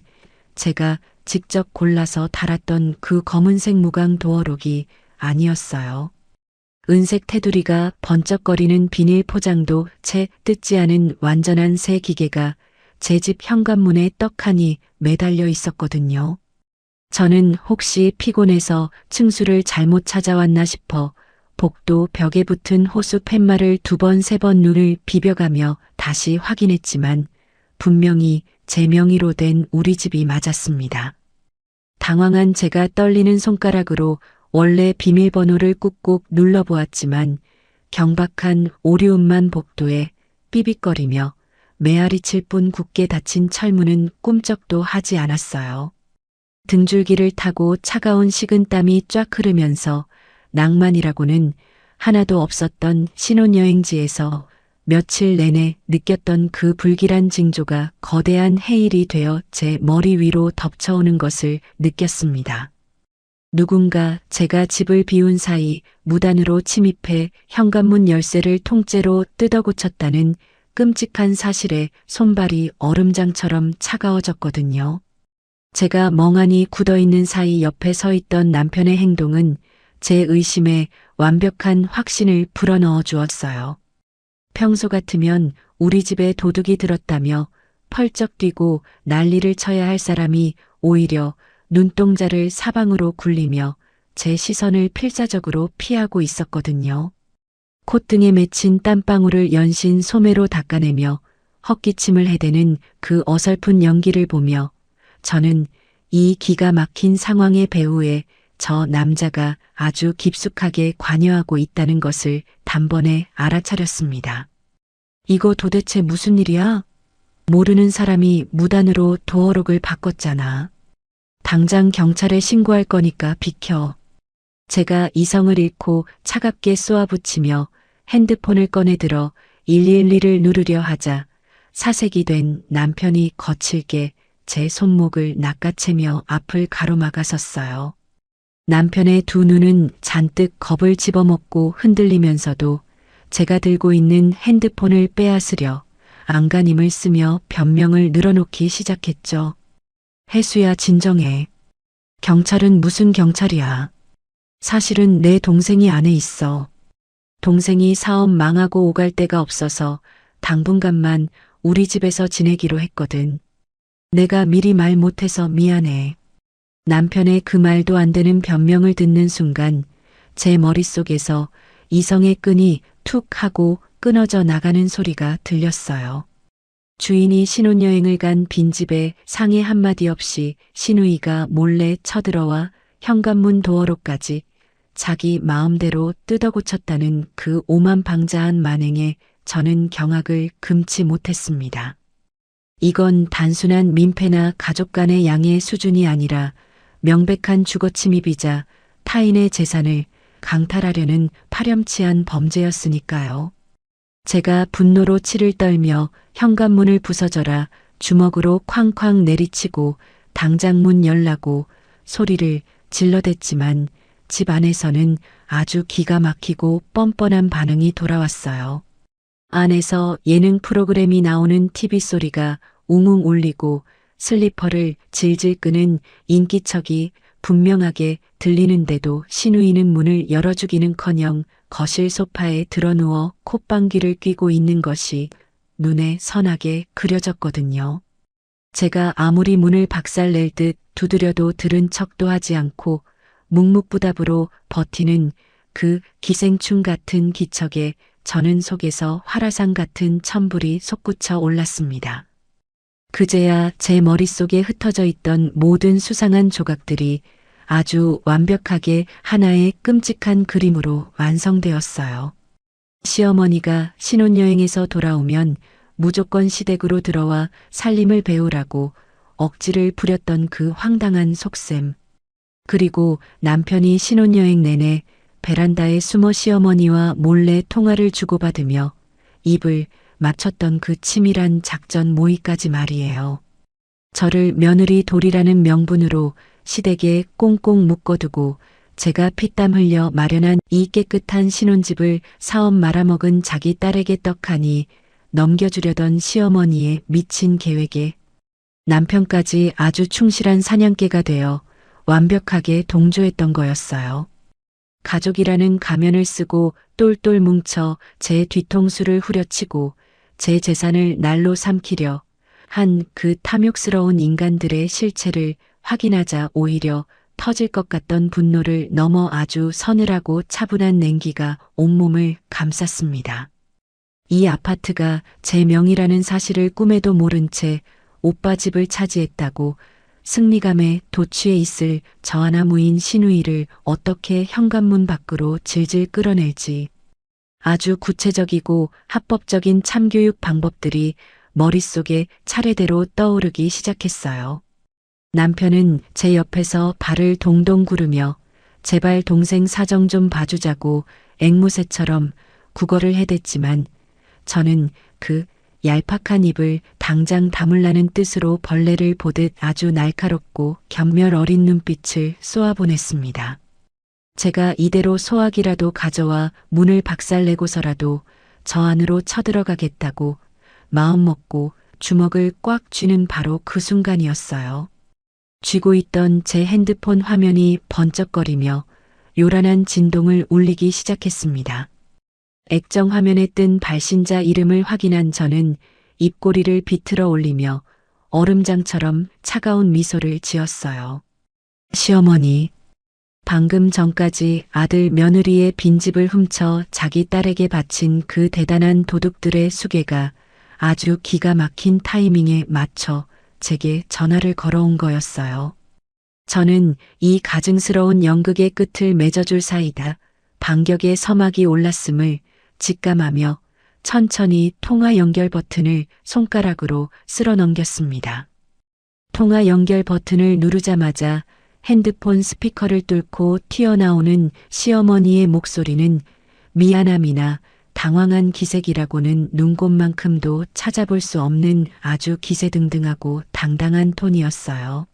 제가 직접 골라서 달았던 그 검은색 무광 도어록이 아니었어요. 은색 테두리가 번쩍거리는 비닐 포장도 채 뜯지 않은 완전한 새 기계가 제 집 현관문에 떡하니 매달려 있었거든요. 저는 혹시 피곤해서 층수를 잘못 찾아왔나 싶어 복도 벽에 붙은 호수 팻말을 2번, 3번 눈을 비벼가며 다시 확인했지만 분명히 제 명의로 된 우리 집이 맞았습니다. 당황한 제가 떨리는 손가락으로 원래 비밀번호를 꾹꾹 눌러보았지만 경박한 오류음만 복도에 삐빅거리며 메아리칠 뿐 굳게 닫힌 철문은 꿈쩍도 하지 않았어요. 등줄기를 타고 차가운 식은땀이 쫙 흐르면서 낭만이라고는 하나도 없었던 신혼여행지에서 며칠 내내 느꼈던 그 불길한 징조가 거대한 해일이 되어 제 머리 위로 덮쳐오는 것을 느꼈습니다. 누군가 제가 집을 비운 사이 무단으로 침입해 현관문 열쇠를 통째로 뜯어고쳤다는 끔찍한 사실에 손발이 얼음장처럼 차가워졌거든요. 제가 멍하니 굳어있는 사이 옆에 서 있던 남편의 행동은 제 의심에 완벽한 확신을 불어넣어 주었어요. 평소 같으면 우리 집에 도둑이 들었다며 펄쩍 뛰고 난리를 쳐야 할 사람이 오히려 눈동자를 사방으로 굴리며 제 시선을 필사적으로 피하고 있었거든요. 콧등에 맺힌 땀방울을 연신 소매로 닦아내며 헛기침을 해대는 그 어설픈 연기를 보며 저는 이 기가 막힌 상황의 배후에 저 남자가 아주 깊숙하게 관여하고 있다는 것을 단번에 알아차렸습니다. 이거 도대체 무슨 일이야? 모르는 사람이 무단으로 도어록을 바꿨잖아. 당장 경찰에 신고할 거니까 비켜. 제가 이성을 잃고 차갑게 쏘아붙이며 핸드폰을 꺼내들어 112를 누르려 하자 사색이 된 남편이 거칠게 제 손목을 낚아채며 앞을 가로막아섰어요. 남편의 두 눈은 잔뜩 겁을 집어먹고 흔들리면서도 제가 들고 있는 핸드폰을 빼앗으려 안간힘을 쓰며 변명을 늘어놓기 시작했죠. 혜수야, 진정해. 경찰은 무슨 경찰이야. 사실은 내 동생이 안에 있어. 동생이 사업 망하고 오갈 데가 없어서 당분간만 우리 집에서 지내기로 했거든. 내가 미리 말 못해서 미안해. 남편의 그 말도 안 되는 변명을 듣는 순간 제 머릿속에서 이성의 끈이 툭 하고 끊어져 나가는 소리가 들렸어요. 주인이 신혼여행을 간 빈집에 상의 한마디 없이 시누이가 몰래 쳐들어와 현관문 도어로까지 자기 마음대로 뜯어고쳤다는 그 오만방자한 만행에 저는 경악을 금치 못했습니다. 이건 단순한 민폐나 가족 간의 양해의 수준이 아니라 명백한 주거침입이자 타인의 재산을 강탈하려는 파렴치한 범죄였으니까요. 제가 분노로 치를 떨며 현관문을 부서져라 주먹으로 쾅쾅 내리치고 당장 문 열라고 소리를 질러댔지만 집 안에서는 아주 기가 막히고 뻔뻔한 반응이 돌아왔어요. 안에서 예능 프로그램이 나오는 TV 소리가 웅웅 울리고 슬리퍼를 질질 끄는 인기척이 분명하게 들리는데도 신우이는 문을 열어주기는커녕 거실 소파에 드러누워 콧방귀를 뀌고 있는 것이 눈에 선하게 그려졌거든요. 제가 아무리 문을 박살낼 듯 두드려도 들은 척도 하지 않고 묵묵부답으로 버티는 그 기생충 같은 기척에 저는 속에서 화라산 같은 천불이 솟구쳐 올랐습니다. 그제야 제 머릿속에 흩어져 있던 모든 수상한 조각들이 아주 완벽하게 하나의 끔찍한 그림으로 완성되었어요. 시어머니가 신혼여행에서 돌아오면 무조건 시댁으로 들어와 살림을 배우라고 억지를 부렸던 그 황당한 속셈. 그리고 남편이 신혼여행 내내 베란다에 숨어 시어머니와 몰래 통화를 주고받으며 입을 맞췄던 그 치밀한 작전 모의까지 말이에요. 저를 며느리 돌이라는 명분으로 시댁에 꽁꽁 묶어두고 제가 피땀 흘려 마련한 이 깨끗한 신혼집을 사업 말아먹은 자기 딸에게 떡하니 넘겨주려던 시어머니의 미친 계획에 남편까지 아주 충실한 사냥개가 되어 완벽하게 동조했던 거였어요. 가족이라는 가면을 쓰고 똘똘 뭉쳐 제 뒤통수를 후려치고 제 재산을 날로 삼키려 한 그 탐욕스러운 인간들의 실체를 확인하자 오히려 터질 것 같던 분노를 넘어 아주 서늘하고 차분한 냉기가 온몸을 감쌌습니다. 이 아파트가 제 명의라는 사실을 꿈에도 모른 채 오빠 집을 차지했다고 승리감에 도취해 있을 저 하나무인 신우이를 어떻게 현관문 밖으로 질질 끌어낼지 아주 구체적이고 합법적인 참교육 방법들이 머릿속에 차례대로 떠오르기 시작했어요. 남편은 제 옆에서 발을 동동 구르며 제발 동생 사정 좀 봐주자고 앵무새처럼 구걸을 해댔지만 저는 그 얄팍한 입을 당장 다물라는 뜻으로 벌레를 보듯 아주 날카롭고 견멸 어린 눈빛을 쏘아보냈습니다. 제가 이대로 소화기라도 가져와 문을 박살내고서라도 저 안으로 쳐들어가겠다고 마음먹고 주먹을 꽉 쥐는 바로 그 순간이었어요. 쥐고 있던 제 핸드폰 화면이 번쩍거리며 요란한 진동을 울리기 시작했습니다. 액정 화면에 뜬 발신자 이름을 확인한 저는 입꼬리를 비틀어 올리며 얼음장처럼 차가운 미소를 지었어요. 시어머니, 방금 전까지 아들 며느리의 빈집을 훔쳐 자기 딸에게 바친 그 대단한 도둑들의 수괴가 아주 기가 막힌 타이밍에 맞춰 제게 전화를 걸어온 거였어요. 저는 이 가증스러운 연극의 끝을 맺어줄 사이다 반격의 서막이 올랐음을 직감하며 천천히 통화 연결 버튼을 손가락으로 쓸어 넘겼습니다. 통화 연결 버튼을 누르자마자 핸드폰 스피커를 뚫고 튀어나오는 시어머니의 목소리는 미안함이나 당황한 기색이라고는 눈곱만큼도 찾아볼 수 없는 아주 기세등등하고 당당한 톤이었어요.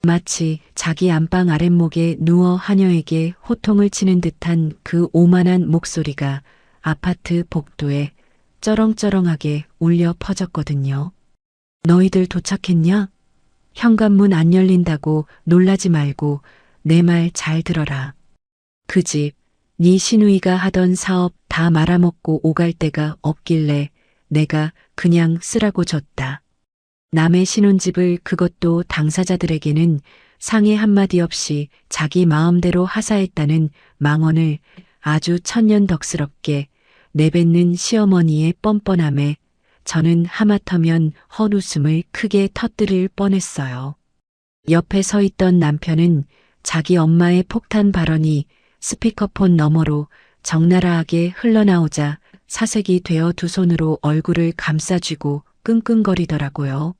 마치 자기 안방 아랫목에 누워 하녀에게 호통을 치는 듯한 그 오만한 목소리가 아파트 복도에 쩌렁쩌렁하게 울려 퍼졌거든요. 너희들 도착했냐? 현관문 안 열린다고 놀라지 말고 내 말 잘 들어라. 그 집, 네 시누이가 하던 사업 다 말아먹고 오갈 데가 없길래 내가 그냥 쓰라고 줬다. 남의 신혼집을 그것도 당사자들에게는 상의 한마디 없이 자기 마음대로 하사했다는 망언을 아주 천년덕스럽게 내뱉는 시어머니의 뻔뻔함에 저는 하마터면 헛웃음을 크게 터뜨릴 뻔했어요. 옆에 서 있던 남편은 자기 엄마의 폭탄 발언이 스피커폰 너머로 적나라하게 흘러나오자 사색이 되어 두 손으로 얼굴을 감싸쥐고 끙끙거리더라고요.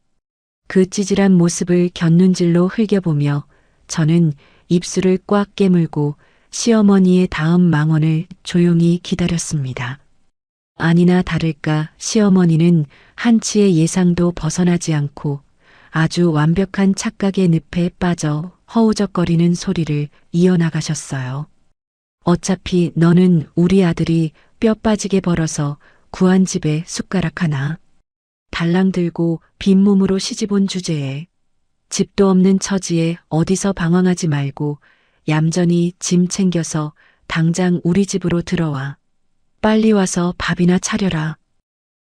그 찌질한 모습을 곁눈질로 흘겨보며 저는 입술을 꽉 깨물고 시어머니의 다음 망언을 조용히 기다렸습니다. 아니나 다를까 시어머니는 한치의 예상도 벗어나지 않고 아주 완벽한 착각의 늪에 빠져 허우적거리는 소리를 이어나가셨어요. 어차피 너는 우리 아들이 뼈 빠지게 벌어서 구한 집에 숟가락 하나. 달랑 들고 빈몸으로 시집온 주제에 집도 없는 처지에 어디서 방황하지 말고 얌전히 짐 챙겨서 당장 우리 집으로 들어와. 빨리 와서 밥이나 차려라.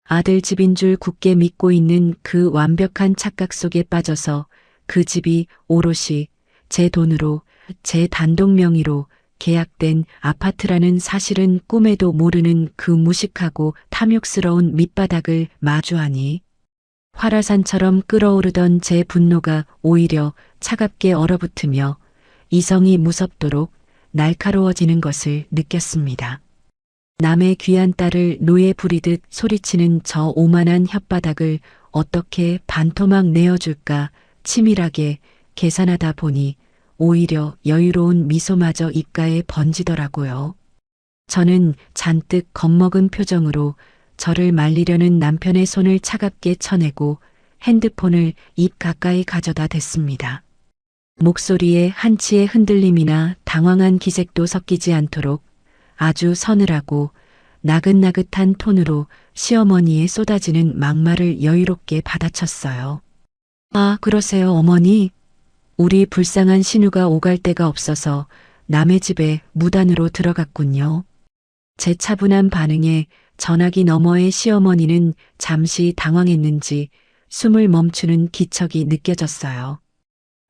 아들 집인 줄 굳게 믿고 있는 그 완벽한 착각 속에 빠져서 그 집이 오롯이 제 돈으로, 제 단독 명의로 계약된 아파트라는 사실은 꿈에도 모르는 그 무식하고 탐욕스러운 밑바닥을 마주하니 화라산처럼 끓어오르던 제 분노가 오히려 차갑게 얼어붙으며 이성이 무섭도록 날카로워지는 것을 느꼈습니다. 남의 귀한 딸을 노예 부리듯 소리치는 저 오만한 혓바닥을 어떻게 반토막 내어줄까 치밀하게 계산하다 보니 오히려 여유로운 미소마저 입가에 번지더라고요. 저는 잔뜩 겁먹은 표정으로 저를 말리려는 남편의 손을 차갑게 쳐내고 핸드폰을 입 가까이 가져다 댔습니다. 목소리에 한치의 흔들림이나 당황한 기색도 섞이지 않도록 아주 서늘하고 나긋나긋한 톤으로 시어머니의 쏟아지는 막말을 여유롭게 받아쳤어요. 아, 그러세요, 어머니. 우리 불쌍한 신우가 오갈 데가 없어서 남의 집에 무단으로 들어갔군요. 제 차분한 반응에 전화기 너머의 시어머니는 잠시 당황했는지 숨을 멈추는 기척이 느껴졌어요.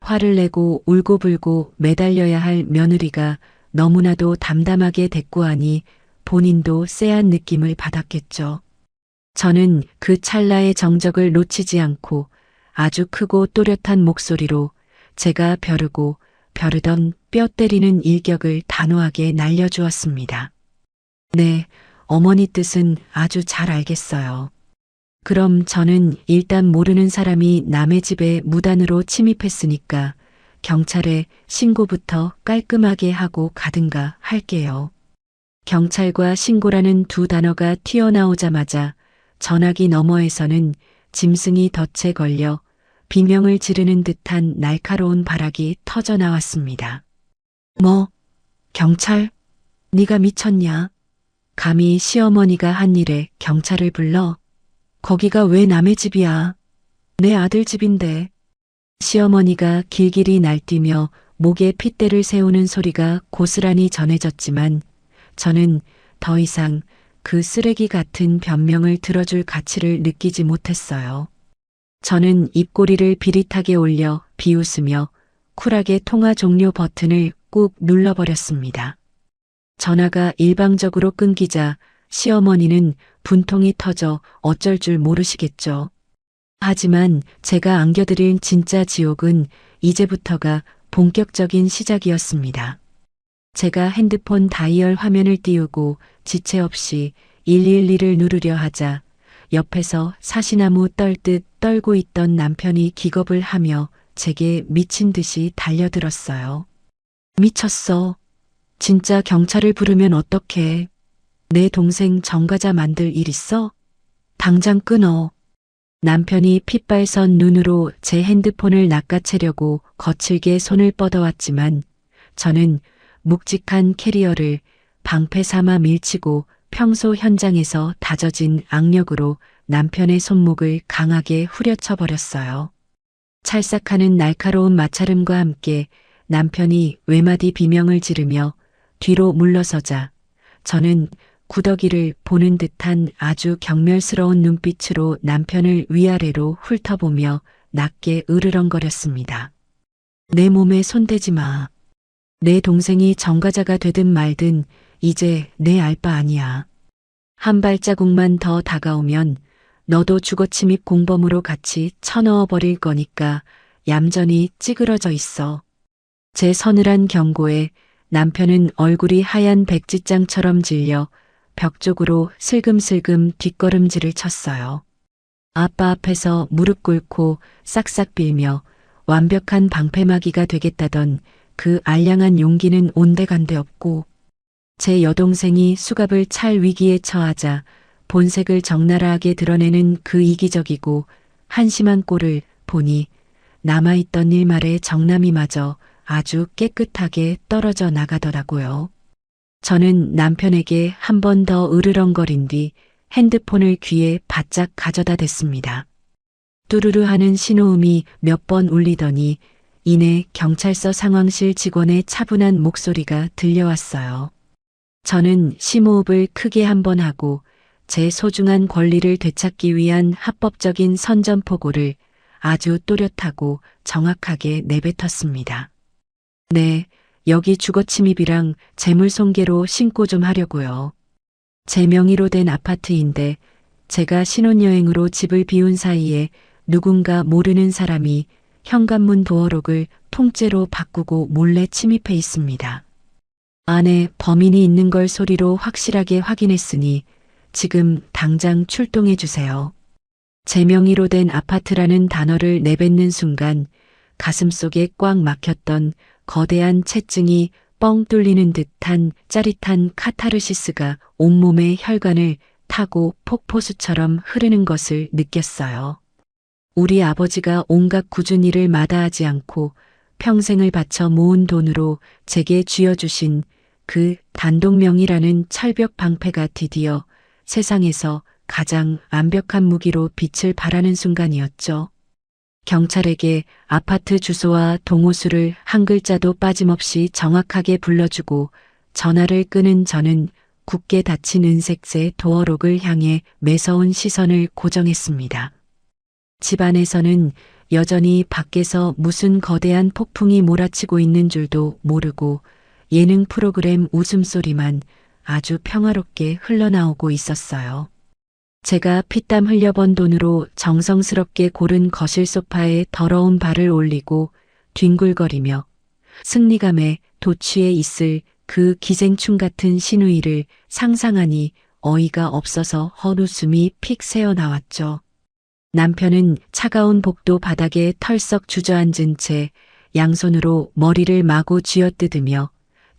화를 내고 울고불고 매달려야 할 며느리가 너무나도 담담하게 대꾸하니 본인도 쎄한 느낌을 받았겠죠. 저는 그 찰나의 정적을 놓치지 않고 아주 크고 또렷한 목소리로 제가 벼르고 벼르던 뼈 때리는 일격을 단호하게 날려주었습니다. 네, 어머니 뜻은 아주 잘 알겠어요. 그럼 저는 일단 모르는 사람이 남의 집에 무단으로 침입했으니까 경찰에 신고부터 깔끔하게 하고 가든가 할게요. 경찰과 신고라는 두 단어가 튀어나오자마자 전화기 너머에서는 짐승이 덫에 걸려 비명을 지르는 듯한 날카로운 발악이 터져 나왔습니다. 뭐? 경찰? 네가 미쳤냐? 감히 시어머니가 한 일에 경찰을 불러? 거기가 왜 남의 집이야? 내 아들 집인데. 시어머니가 길길이 날뛰며 목에 핏대를 세우는 소리가 고스란히 전해졌지만 저는 더 이상 그 쓰레기 같은 변명을 들어줄 가치를 느끼지 못했어요. 저는 입꼬리를 비릿하게 올려 비웃으며 쿨하게 통화 종료 버튼을 꾹 눌러버렸습니다. 전화가 일방적으로 끊기자 시어머니는 분통이 터져 어쩔 줄 모르시겠죠. 하지만 제가 안겨드린 진짜 지옥은 이제부터가 본격적인 시작이었습니다. 제가 핸드폰 다이얼 화면을 띄우고 지체 없이 112를 누르려 하자 옆에서 사시나무 떨듯 떨고 있던 남편이 기겁을 하며 제게 미친 듯이 달려들었어요. 미쳤어. 진짜 경찰을 부르면 어떡해. 내 동생 정과자 만들 일 있어? 당장 끊어. 남편이 핏발선 눈으로 제 핸드폰을 낚아채려고 거칠게 손을 뻗어왔지만 저는 묵직한 캐리어를 방패 삼아 밀치고 평소 현장에서 다져진 악력으로 남편의 손목을 강하게 후려쳐 버렸어요. 찰싹하는 날카로운 마찰음과 함께 남편이 외마디 비명을 지르며 뒤로 물러서자 저는 구더기를 보는 듯한 아주 경멸스러운 눈빛으로 남편을 위아래로 훑어보며 낮게 으르렁거렸습니다. 내 몸에 손대지 마. 내 동생이 정과자가 되든 말든 이제 내 알 바 아니야. 한 발자국만 더 다가오면 너도 주거침입 공범으로 같이 쳐넣어 버릴 거니까 얌전히 찌그러져 있어. 제 서늘한 경고에 남편은 얼굴이 하얀 백지장처럼 질려 벽 쪽으로 슬금슬금 뒷걸음질을 쳤어요. 아빠 앞에서 무릎 꿇고 싹싹 빌며 완벽한 방패막이가 되겠다던 그 알량한 용기는 온데간데 없고 제 여동생이 수갑을 찰 위기에 처하자 본색을 적나라하게 드러내는 그 이기적이고 한심한 꼴을 보니 남아있던 일말의 정남이마저 아주 깨끗하게 떨어져 나가더라고요. 저는 남편에게 한 번 더 으르렁거린 뒤 핸드폰을 귀에 바짝 가져다 댔습니다. 뚜루루 하는 신호음이 몇 번 울리더니 이내 경찰서 상황실 직원의 차분한 목소리가 들려왔어요. 저는 심호흡을 크게 한 번 하고 제 소중한 권리를 되찾기 위한 합법적인 선전포고를 아주 또렷하고 정확하게 내뱉었습니다. 네, 여기 주거침입이랑 재물손괴로 신고 좀 하려고요. 제 명의로 된 아파트인데 제가 신혼여행으로 집을 비운 사이에 누군가 모르는 사람이 현관문 도어록을 통째로 바꾸고 몰래 침입해 있습니다. 안에 범인이 있는 걸 소리로 확실하게 확인했으니 지금 당장 출동해 주세요. 제 명의로 된 아파트라는 단어를 내뱉는 순간 가슴속에 꽉 막혔던 거대한 채증이 뻥 뚫리는 듯한 짜릿한 카타르시스가 온몸의 혈관을 타고 폭포수처럼 흐르는 것을 느꼈어요. 우리 아버지가 온갖 꾸준히 일을 마다하지 않고 평생을 바쳐 모은 돈으로 제게 쥐어주신 그 단독명의라는 철벽 방패가 드디어 세상에서 가장 완벽한 무기로 빛을 발하는 순간이었죠. 경찰에게 아파트 주소와 동호수를 한 글자도 빠짐없이 정확하게 불러주고 전화를 끄는 저는 굳게 닫힌 은색색 도어록을 향해 매서운 시선을 고정했습니다. 집안에서는 여전히 밖에서 무슨 거대한 폭풍이 몰아치고 있는 줄도 모르고 예능 프로그램 웃음소리만 아주 평화롭게 흘러나오고 있었어요. 제가 피땀 흘려번 돈으로 정성스럽게 고른 거실 소파에 더러운 발을 올리고 뒹굴거리며 승리감에 도취해 있을 그 기생충 같은 신우이를 상상하니 어이가 없어서 헛웃음이 픽 새어나왔죠. 남편은 차가운 복도 바닥에 털썩 주저앉은 채 양손으로 머리를 마구 쥐어뜯으며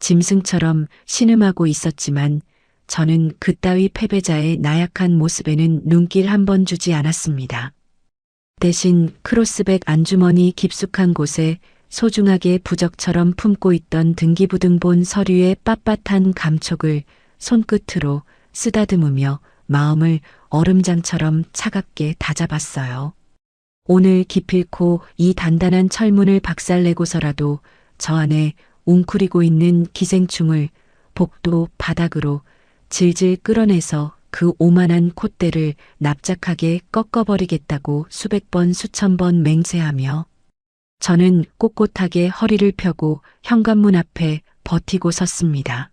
짐승처럼 신음하고 있었지만 저는 그따위 패배자의 나약한 모습에는 눈길 한 번 주지 않았습니다. 대신 크로스백 안주머니 깊숙한 곳에 소중하게 부적처럼 품고 있던 등기부등본 서류의 빳빳한 감촉을 손끝으로 쓰다듬으며 마음을 얼음장처럼 차갑게 다잡았어요. 오늘 기필코 이 단단한 철문을 박살내고서라도 저 안에 웅크리고 있는 기생충을 복도 바닥으로 질질 끌어내서 그 오만한 콧대를 납작하게 꺾어버리겠다고 수백 번 수천 번 맹세하며 저는 꼿꼿하게 허리를 펴고 현관문 앞에 버티고 섰습니다.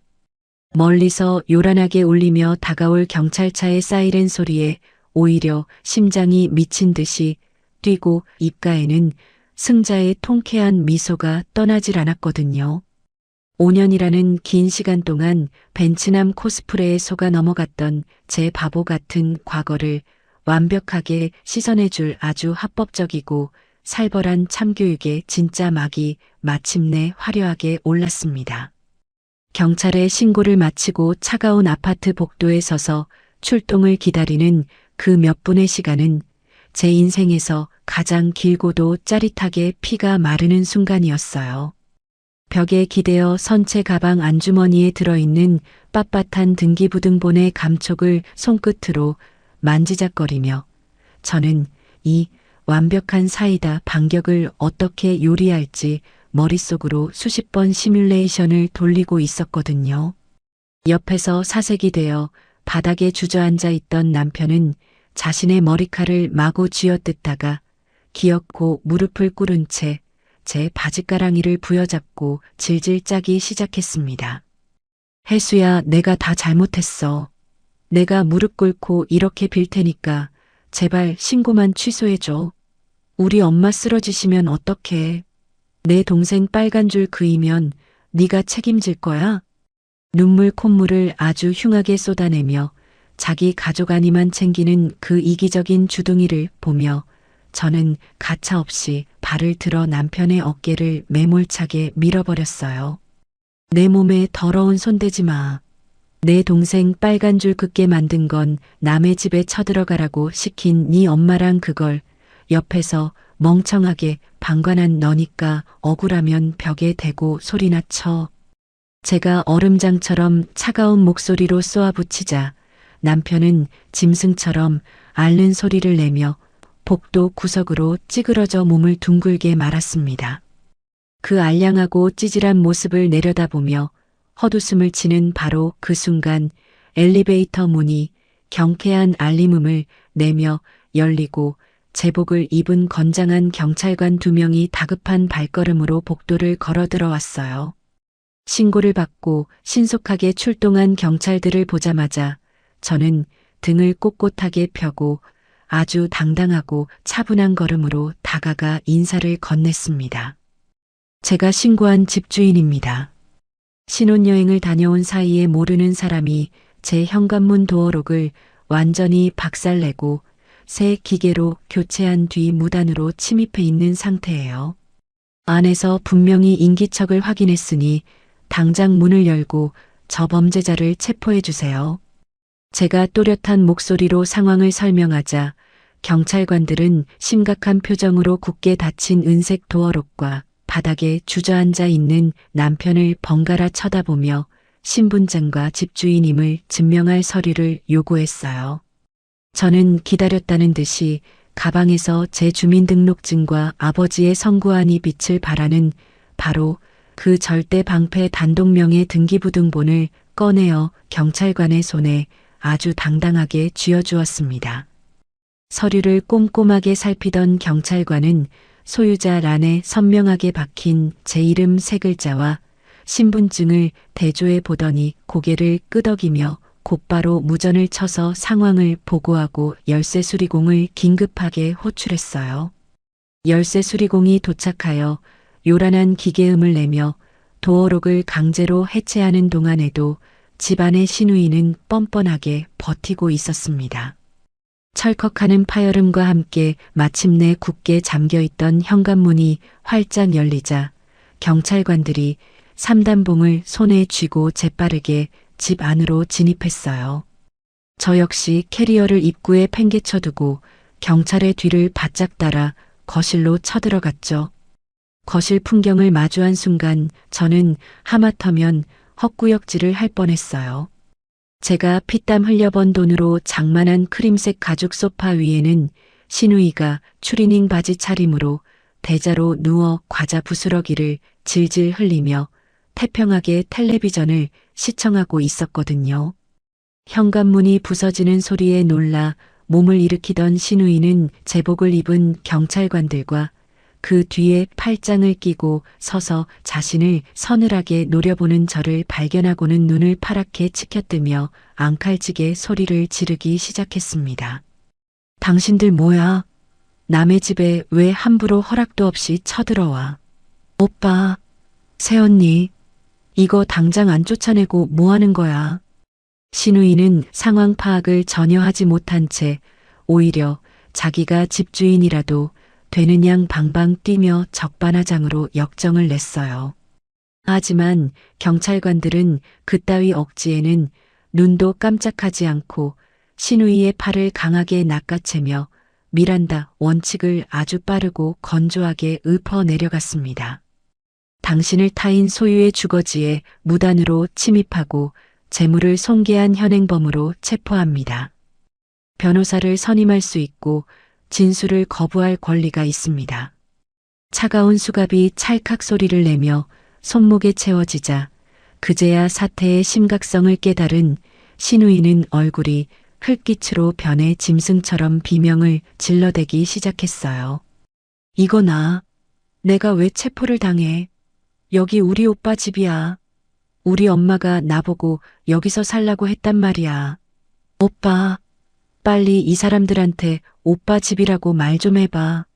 멀리서 요란하게 울리며 다가올 경찰차의 사이렌 소리에 오히려 심장이 미친 듯이 뛰고 입가에는 승자의 통쾌한 미소가 떠나질 않았거든요. 5년이라는 긴 시간 동안 벤츠남 코스프레에 속아 넘어갔던 제 바보 같은 과거를 완벽하게 씻어내줄 아주 합법적이고 살벌한 참교육의 진짜 막이 마침내 화려하게 올랐습니다. 경찰에 신고를 마치고 차가운 아파트 복도에 서서 출동을 기다리는 그 몇 분의 시간은 제 인생에서 가장 길고도 짜릿하게 피가 마르는 순간이었어요. 벽에 기대어 선체 가방 안주머니에 들어있는 빳빳한 등기부등본의 감촉을 손끝으로 만지작거리며 저는 이 완벽한 사이다 반격을 어떻게 요리할지 머릿속으로 수십 번 시뮬레이션을 돌리고 있었거든요. 옆에서 사색이 되어 바닥에 주저앉아 있던 남편은 자신의 머리칼을 마구 쥐어뜯다가 기어코 무릎을 꿇은 채 제 바지가랑이를 부여잡고 질질 짜기 시작했습니다. 혜수야, 내가 다 잘못했어. 내가 무릎 꿇고 이렇게 빌 테니까 제발 신고만 취소해줘. 우리 엄마 쓰러지시면 어떡해. 내 동생 빨간 줄 그이면 네가 책임질 거야? 눈물 콧물을 아주 흉하게 쏟아내며 자기 가족 아니만 챙기는 그 이기적인 주둥이를 보며 저는 가차없이 발을 들어 남편의 어깨를 매몰차게 밀어버렸어요. 내 몸에 더러운 손 대지 마. 내 동생 빨간 줄 긋게 만든 건 남의 집에 쳐들어가라고 시킨 네 엄마랑 그걸 옆에서 멍청하게 방관한 너니까 억울하면 벽에 대고 소리나 쳐. 제가 얼음장처럼 차가운 목소리로 쏘아붙이자 남편은 짐승처럼 앓는 소리를 내며 복도 구석으로 찌그러져 몸을 둥글게 말았습니다. 그 알량하고 찌질한 모습을 내려다보며 헛웃음을 치는 바로 그 순간 엘리베이터 문이 경쾌한 알림음을 내며 열리고 제복을 입은 건장한 경찰관 2명이 다급한 발걸음으로 복도를 걸어 들어왔어요. 신고를 받고 신속하게 출동한 경찰들을 보자마자 저는 등을 꼿꼿하게 펴고 아주 당당하고 차분한 걸음으로 다가가 인사를 건넸습니다. 제가 신고한 집주인입니다. 신혼여행을 다녀온 사이에 모르는 사람이 제 현관문 도어록을 완전히 박살내고 새 기계로 교체한 뒤 무단으로 침입해 있는 상태예요. 안에서 분명히 인기척을 확인했으니 당장 문을 열고 저 범죄자를 체포해 주세요. 제가 또렷한 목소리로 상황을 설명하자 경찰관들은 심각한 표정으로 굳게 닫힌 은색 도어록과 바닥에 주저앉아 있는 남편을 번갈아 쳐다보며 신분증과 집주인임을 증명할 서류를 요구했어요. 저는 기다렸다는 듯이 가방에서 제 주민등록증과 아버지의 선고안이 빛을 발하는 바로 그 절대 방패 단독명의 등기부등본을 꺼내어 경찰관의 손에 아주 당당하게 쥐어주었습니다. 서류를 꼼꼼하게 살피던 경찰관은 소유자 란에 선명하게 박힌 제 이름 3글자와 신분증을 대조해 보더니 고개를 끄덕이며 곧바로 무전을 쳐서 상황을 보고하고 열쇠 수리공을 긴급하게 호출했어요. 열쇠 수리공이 도착하여 요란한 기계음을 내며 도어록을 강제로 해체하는 동안에도 집안의 시누이는 뻔뻔하게 버티고 있었습니다. 철컥하는 파열음과 함께 마침내 굳게 잠겨있던 현관문이 활짝 열리자 경찰관들이 3단봉을 손에 쥐고 재빠르게 집 안으로 진입했어요. 저 역시 캐리어를 입구에 팽개쳐두고 경찰의 뒤를 바짝 따라 거실로 쳐들어갔죠. 거실 풍경을 마주한 순간 저는 하마터면 헛구역질을 할 뻔했어요. 제가 피땀 흘려번 돈으로 장만한 크림색 가죽 소파 위에는 시누이가 추리닝 바지 차림으로 대자로 누워 과자 부스러기를 질질 흘리며 태평하게 텔레비전을 시청하고 있었거든요. 현관문이 부서지는 소리에 놀라 몸을 일으키던 시누이는 제복을 입은 경찰관들과 그 뒤에 팔짱을 끼고 서서 자신을 서늘하게 노려보는 저를 발견하고는 눈을 파랗게 치켜뜨며 앙칼지게 소리를 지르기 시작했습니다. 당신들 뭐야? 남의 집에 왜 함부로 허락도 없이 쳐들어와? 오빠, 새언니, 이거 당장 안 쫓아내고 뭐 하는 거야? 시누이는 상황 파악을 전혀 하지 못한 채 오히려 자기가 집주인이라도 되는 양 방방 뛰며 적반하장으로 역정을 냈어요. 하지만 경찰관들은 그따위 억지에는 눈도 깜짝하지 않고 시누이의 팔을 강하게 낚아채며 미란다 원칙을 아주 빠르고 건조하게 읊어 내려갔습니다. 당신을 타인 소유의 주거지에 무단으로 침입하고 재물을 손괴한 현행범으로 체포합니다. 변호사를 선임할 수 있고 진술을 거부할 권리가 있습니다. 차가운 수갑이 찰칵 소리를 내며 손목에 채워지자 그제야 사태의 심각성을 깨달은 시누이는 얼굴이 흙깃으로 변해 짐승처럼 비명을 질러대기 시작했어요. 이거나 내가 왜 체포를 당해? 여기 우리 오빠 집이야. 우리 엄마가 나보고 여기서 살라고 했단 말이야. 오빠, 빨리 이 사람들한테 오빠 집이라고 말 좀 해봐.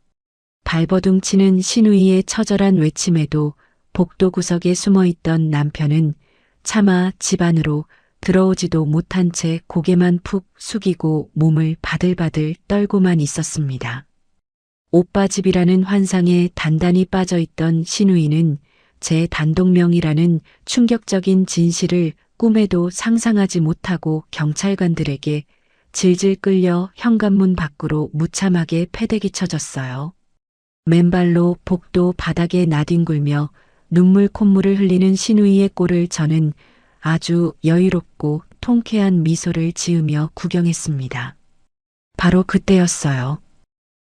발버둥 치는 시누이의 처절한 외침에도 복도 구석에 숨어있던 남편은 차마 집 안으로 들어오지도 못한 채 고개만 푹 숙이고 몸을 바들바들 떨고만 있었습니다. 오빠 집이라는 환상에 단단히 빠져있던 시누이는 제 단독명이라는 충격적인 진실을 꿈에도 상상하지 못하고 경찰관들에게 질질 끌려 현관문 밖으로 무참하게 패대기 쳐졌어요. 맨발로 복도 바닥에 나뒹굴며 눈물 콧물을 흘리는 시누이의 꼴을 저는 아주 여유롭고 통쾌한 미소를 지으며 구경했습니다. 바로 그때였어요.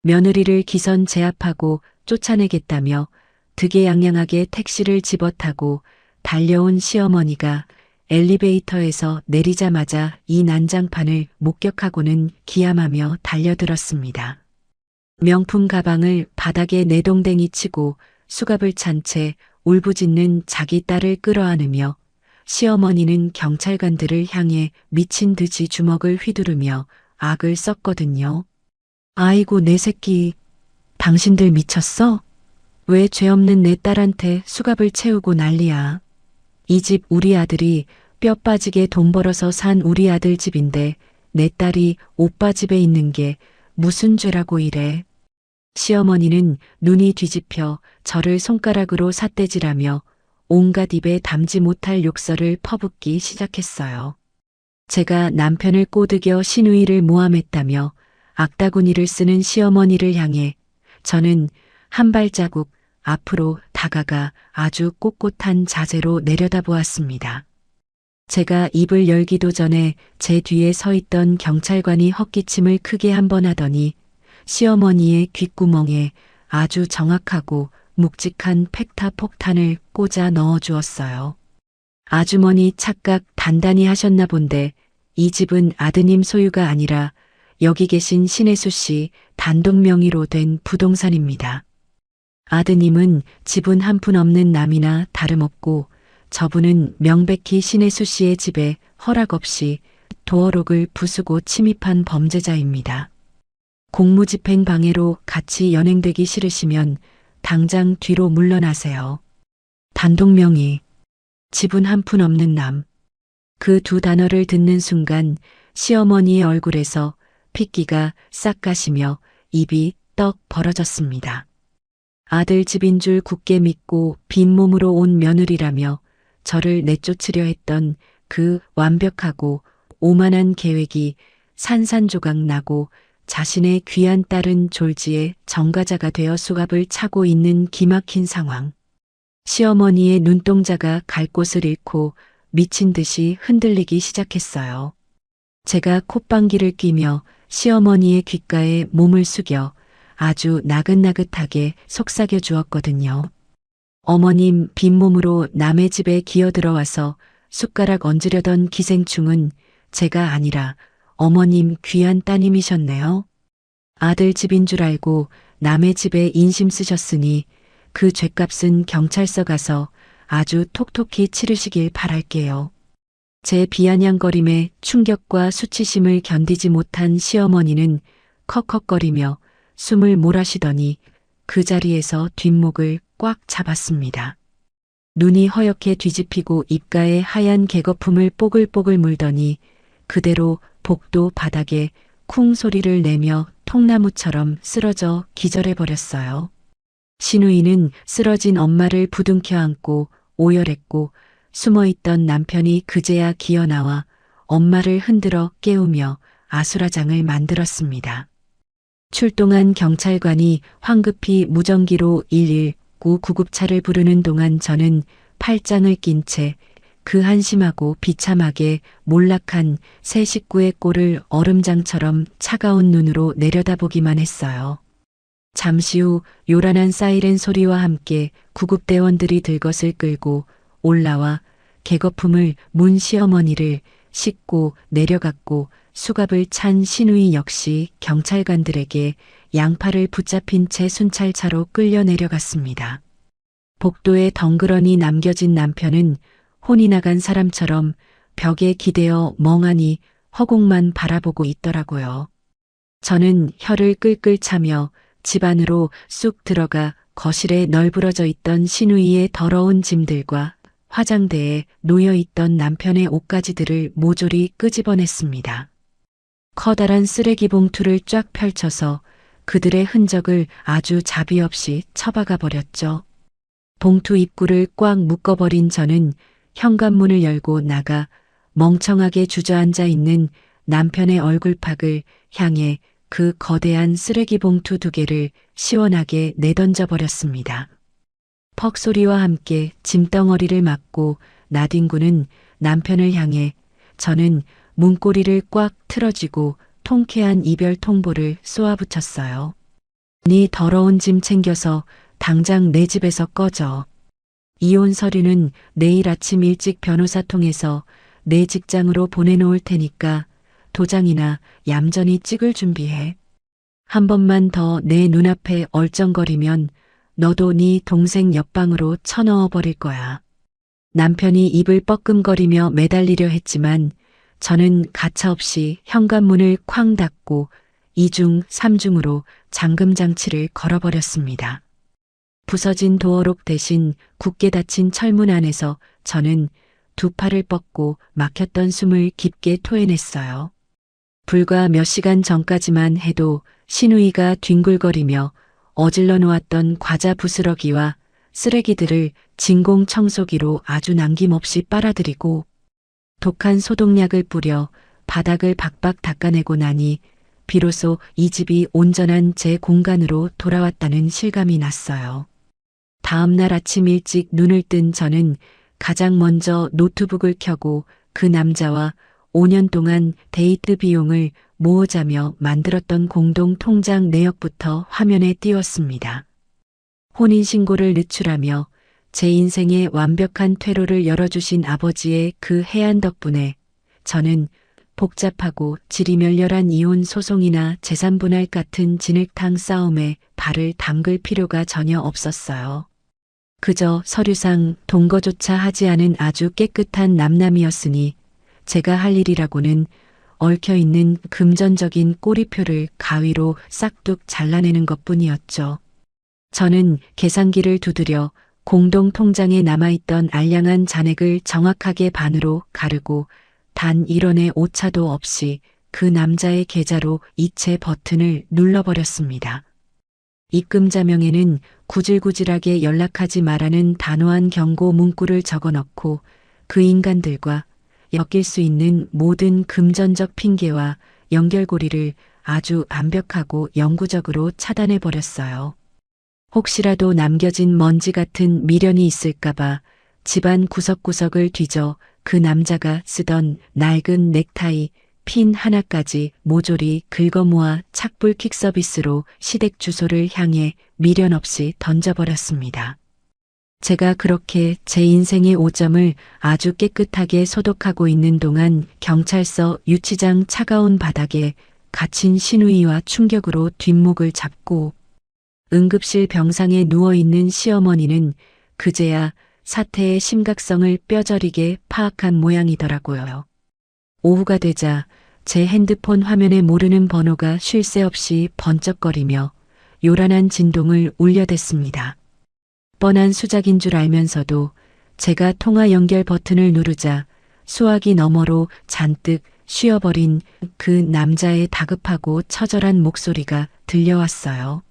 며느리를 기선 제압하고 쫓아내겠다며 득의양양하게 택시를 집어타고 달려온 시어머니가 엘리베이터에서 내리자마자 이 난장판을 목격하고는 기함하며 달려들었습니다. 명품 가방을 바닥에 내동댕이 치고 수갑을 찬 채 울부짖는 자기 딸을 끌어안으며 시어머니는 경찰관들을 향해 미친 듯이 주먹을 휘두르며 악을 썼거든요. 아이고 내 새끼, 당신들 미쳤어? 왜 죄 없는 내 딸한테 수갑을 채우고 난리야. 이 집 우리 아들이 뼈 빠지게 돈 벌어서 산 우리 아들 집인데 내 딸이 오빠 집에 있는 게 무슨 죄라고 이래. 시어머니는 눈이 뒤집혀 저를 손가락으로 삿대질하며 온갖 입에 담지 못할 욕설을 퍼붓기 시작했어요. 제가 남편을 꼬드겨 시누이를 모함했다며 악다구니를 쓰는 시어머니를 향해 저는 한 발자국 앞으로 다가가 아주 꼿꼿한 자세로 내려다보았습니다. 제가 입을 열기도 전에 제 뒤에 서 있던 경찰관이 헛기침을 크게 한 번 하더니 시어머니의 귓구멍에 아주 정확하고 묵직한 팩타 폭탄을 꽂아 넣어 주었어요. 아주머니 착각 단단히 하셨나 본데 이 집은 아드님 소유가 아니라 여기 계신 신혜수 씨 단독 명의로 된 부동산입니다. 아드님은 지분 한 푼 없는 남이나 다름없고 저분은 명백히 신혜수 씨의 집에 허락 없이 도어록을 부수고 침입한 범죄자입니다. 공무집행 방해로 같이 연행되기 싫으시면 당장 뒤로 물러나세요. 단독 명의, 지분 한 푼 없는 남. 그 두 단어를 듣는 순간 시어머니의 얼굴에서 핏기가 싹 가시며 입이 떡 벌어졌습니다. 아들 집인 줄 굳게 믿고 빈몸으로 온 며느리라며 저를 내쫓으려 했던 그 완벽하고 오만한 계획이 산산조각 나고 자신의 귀한 딸은 졸지에 정가자가 되어 수갑을 차고 있는 기막힌 상황. 시어머니의 눈동자가 갈 곳을 잃고 미친 듯이 흔들리기 시작했어요. 제가 콧방귀를 뀌며 시어머니의 귓가에 몸을 숙여 아주 나긋나긋하게 속삭여 주었거든요. 어머님 빈몸으로 남의 집에 기어들어와서 숟가락 얹으려던 기생충은 제가 아니라 어머님 귀한 따님이셨네요. 아들 집인 줄 알고 남의 집에 인심 쓰셨으니 그 죗값은 경찰서 가서 아주 톡톡히 치르시길 바랄게요. 제 비아냥거림에 충격과 수치심을 견디지 못한 시어머니는 컥컥거리며 숨을 몰아쉬더니 그 자리에서 뒷목을 꽉 잡았습니다. 눈이 허옇게 뒤집히고 입가에 하얀 개거품을 뽀글뽀글 물더니 그대로 복도 바닥에 쿵 소리를 내며 통나무처럼 쓰러져 기절해버렸어요. 시누이는 쓰러진 엄마를 부둥켜 안고 오열했고 숨어있던 남편이 그제야 기어나와 엄마를 흔들어 깨우며 아수라장을 만들었습니다. 출동한 경찰관이 황급히 무전기로 119 구급차를 부르는 동안 저는 팔짱을 낀 채 그 한심하고 비참하게 몰락한 새 식구의 꼴을 얼음장처럼 차가운 눈으로 내려다보기만 했어요. 잠시 후 요란한 사이렌 소리와 함께 구급대원들이 들것을 끌고 올라와 개거품을 문 시어머니를 싣고 내려갔고 수갑을 찬 시누이 역시 경찰관들에게 양팔을 붙잡힌 채 순찰차로 끌려 내려갔습니다. 복도에 덩그러니 남겨진 남편은 혼이 나간 사람처럼 벽에 기대어 멍하니 허공만 바라보고 있더라고요. 저는 혀를 끌끌 차며 집 안으로 쑥 들어가 거실에 널브러져 있던 시누이의 더러운 짐들과 화장대에 놓여있던 남편의 옷가지들을 모조리 끄집어냈습니다. 커다란 쓰레기 봉투를 쫙 펼쳐서 그들의 흔적을 아주 자비 없이 처박아 버렸죠. 봉투 입구를 꽉 묶어버린 저는 현관문을 열고 나가 멍청하게 주저앉아 있는 남편의 얼굴팍을 향해 그 거대한 쓰레기 봉투 2개를 시원하게 내던져 버렸습니다. 퍽 소리와 함께 짐덩어리를 맞고 나뒹구는 남편을 향해 저는 문고리를 꽉 틀어쥐고 통쾌한 이별 통보를 쏘아붙였어요. 네 더러운 짐 챙겨서 당장 내 집에서 꺼져. 이혼 서류는 내일 아침 일찍 변호사 통해서 내 직장으로 보내놓을 테니까 도장이나 얌전히 찍을 준비해. 한 번만 더 내 눈앞에 얼쩡거리면 너도 네 동생 옆방으로 쳐넣어 버릴 거야. 남편이 입을 뻐끔거리며 매달리려 했지만 저는 가차없이 현관문을 쾅 닫고 2중 3중으로 잠금장치를 걸어버렸습니다. 부서진 도어록 대신 굳게 닫힌 철문 안에서 저는 두 팔을 뻗고 막혔던 숨을 깊게 토해냈어요. 불과 몇 시간 전까지만 해도 신우이가 뒹굴거리며 어질러 놓았던 과자 부스러기와 쓰레기들을 진공 청소기로 아주 남김없이 빨아들이고 독한 소독약을 뿌려 바닥을 박박 닦아내고 나니 비로소 이 집이 온전한 제 공간으로 돌아왔다는 실감이 났어요. 다음 날 아침 일찍 눈을 뜬 저는 가장 먼저 노트북을 켜고 그 남자와 5년 동안 데이트 비용을 모으자며 만들었던 공동 통장 내역부터 화면에 띄웠습니다. 혼인신고를 늦출하며 제 인생의 완벽한 퇴로를 열어주신 아버지의 그 해안 덕분에 저는 복잡하고 질이 멸렬한 이혼 소송이나 재산분할 같은 진흙탕 싸움에 발을 담글 필요가 전혀 없었어요. 그저 서류상 동거조차 하지 않은 아주 깨끗한 남남이었으니 제가 할 일이라고는 얽혀있는 금전적인 꼬리표를 가위로 싹둑 잘라내는 것뿐이었죠. 저는 계산기를 두드려 공동통장에 남아있던 알량한 잔액을 정확하게 반으로 가르고 단 1원의 오차도 없이 그 남자의 계좌로 이체 버튼을 눌러버렸습니다. 입금자명에는 구질구질하게 연락하지 말라는 단호한 경고 문구를 적어넣고 그 인간들과 엮일 수 있는 모든 금전적 핑계와 연결고리를 아주 완벽하고 영구적으로 차단해버렸어요. 혹시라도 남겨진 먼지 같은 미련이 있을까봐 집안 구석구석을 뒤져 그 남자가 쓰던 낡은 넥타이, 핀 하나까지 모조리 긁어모아 착불 퀵서비스로 시댁 주소를 향해 미련 없이 던져버렸습니다. 제가 그렇게 제 인생의 오점을 아주 깨끗하게 소독하고 있는 동안 경찰서 유치장 차가운 바닥에 갇힌 신우이와 충격으로 뒷목을 잡고 응급실 병상에 누워있는 시어머니는 그제야 사태의 심각성을 뼈저리게 파악한 모양이더라고요. 오후가 되자 제 핸드폰 화면에 모르는 번호가 쉴 새 없이 번쩍거리며 요란한 진동을 울려댔습니다. 뻔한 수작인 줄 알면서도 제가 통화 연결 버튼을 누르자 수화기 너머로 잔뜩 쉬어버린 그 남자의 다급하고 처절한 목소리가 들려왔어요.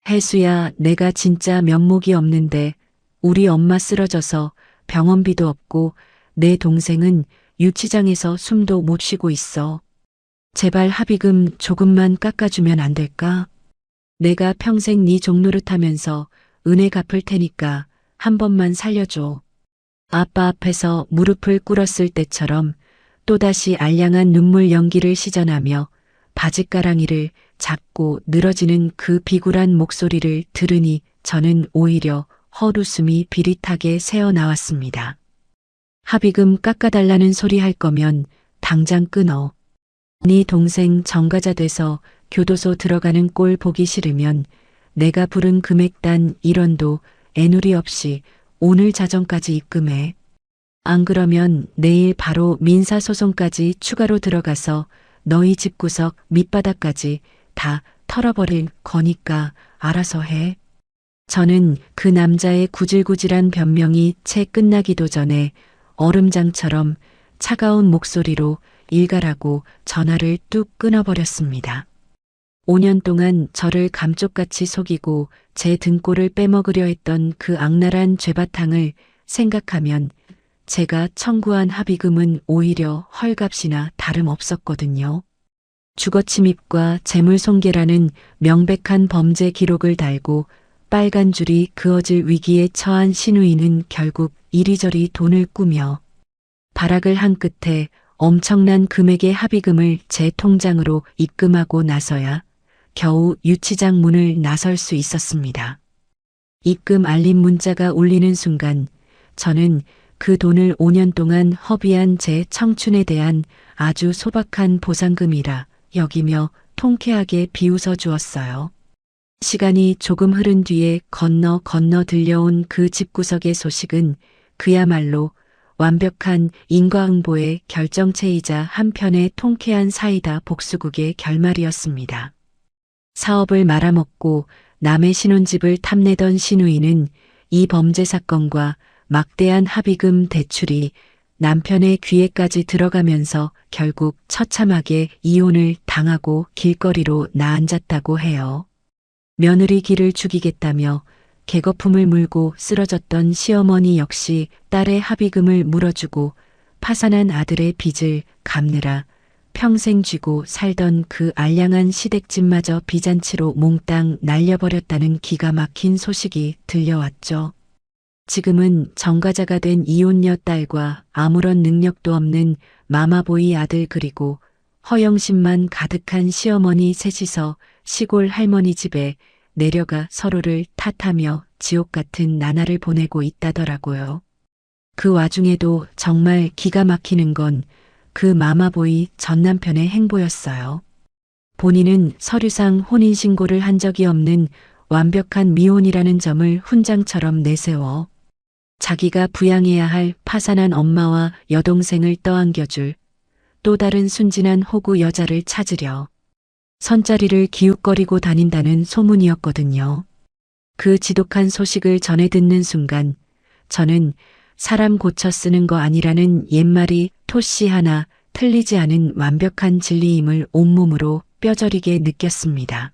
혜수야, 내가 진짜 면목이 없는데 우리 엄마 쓰러져서 병원비도 없고 내 동생은 유치장에서 숨도 못 쉬고 있어. 제발 합의금 조금만 깎아주면 안 될까? 내가 평생 네 종노릇하면서 은혜 갚을 테니까 한 번만 살려줘. 아빠 앞에서 무릎을 꿇었을 때처럼 또다시 알량한 눈물 연기를 시전하며 바짓가랑이를 잡고 늘어지는 그 비굴한 목소리를 들으니 저는 오히려 헛웃음이 비릿하게 새어나왔습니다. 합의금 깎아달라는 소리 할 거면 당장 끊어. 네 동생 정가자 돼서 교도소 들어가는 꼴 보기 싫으면 내가 부른 금액 단 1원도 애누리 없이 오늘 자정까지 입금해. 안 그러면 내일 바로 민사소송까지 추가로 들어가서 너희 집구석 밑바닥까지 다 털어버릴 거니까 알아서 해. 저는 그 남자의 구질구질한 변명이 채 끝나기도 전에 얼음장처럼 차가운 목소리로 일가라고 전화를 뚝 끊어버렸습니다. 5년 동안 저를 감쪽같이 속이고 제 등골을 빼먹으려 했던 그 악랄한 죄바탕을 생각하면 제가 청구한 합의금은 오히려 헐값이나 다름없었거든요. 주거침입과 재물손괴라는 명백한 범죄 기록을 달고 빨간 줄이 그어질 위기에 처한 신우이는 결국 이리저리 돈을 꾸며 발악을 한 끝에 엄청난 금액의 합의금을 제 통장으로 입금하고 나서야 겨우 유치장 문을 나설 수 있었습니다. 입금 알림 문자가 울리는 순간 저는 그 돈을 5년 동안 허비한 제 청춘에 대한 아주 소박한 보상금이라 여기며 통쾌하게 비웃어 주었어요. 시간이 조금 흐른 뒤에 건너 들려온 그 집구석의 소식은 그야말로 완벽한 인과응보의 결정체이자 한편의 통쾌한 사이다 복수국의 결말이었습니다. 사업을 말아먹고 남의 신혼집을 탐내던 신우이는 이 범죄 사건과 막대한 합의금 대출이 남편의 귀에까지 들어가면서 결국 처참하게 이혼을 당하고 길거리로 나앉았다고 해요. 며느리 길을 죽이겠다며 개거품을 물고 쓰러졌던 시어머니 역시 딸의 합의금을 물어주고 파산한 아들의 빚을 갚느라 평생 쥐고 살던 그 알량한 시댁집마저 비잔치로 몽땅 날려버렸다는 기가 막힌 소식이 들려왔죠. 지금은 정과자가 된 이혼녀 딸과 아무런 능력도 없는 마마보이 아들 그리고 허영심만 가득한 시어머니 셋이서 시골 할머니 집에 내려가 서로를 탓하며 지옥 같은 나날을 보내고 있다더라고요. 그 와중에도 정말 기가 막히는 건 그 마마보이 전 남편의 행보였어요. 본인은 서류상 혼인신고를 한 적이 없는 완벽한 미혼이라는 점을 훈장처럼 내세워 자기가 부양해야 할 파산한 엄마와 여동생을 떠안겨줄 또 다른 순진한 호구 여자를 찾으려 선자리를 기웃거리고 다닌다는 소문이었거든요. 그 지독한 소식을 전해 듣는 순간 저는 사람 고쳐 쓰는 거 아니라는 옛말이 토씨 하나 틀리지 않은 완벽한 진리임을 온몸으로 뼈저리게 느꼈습니다.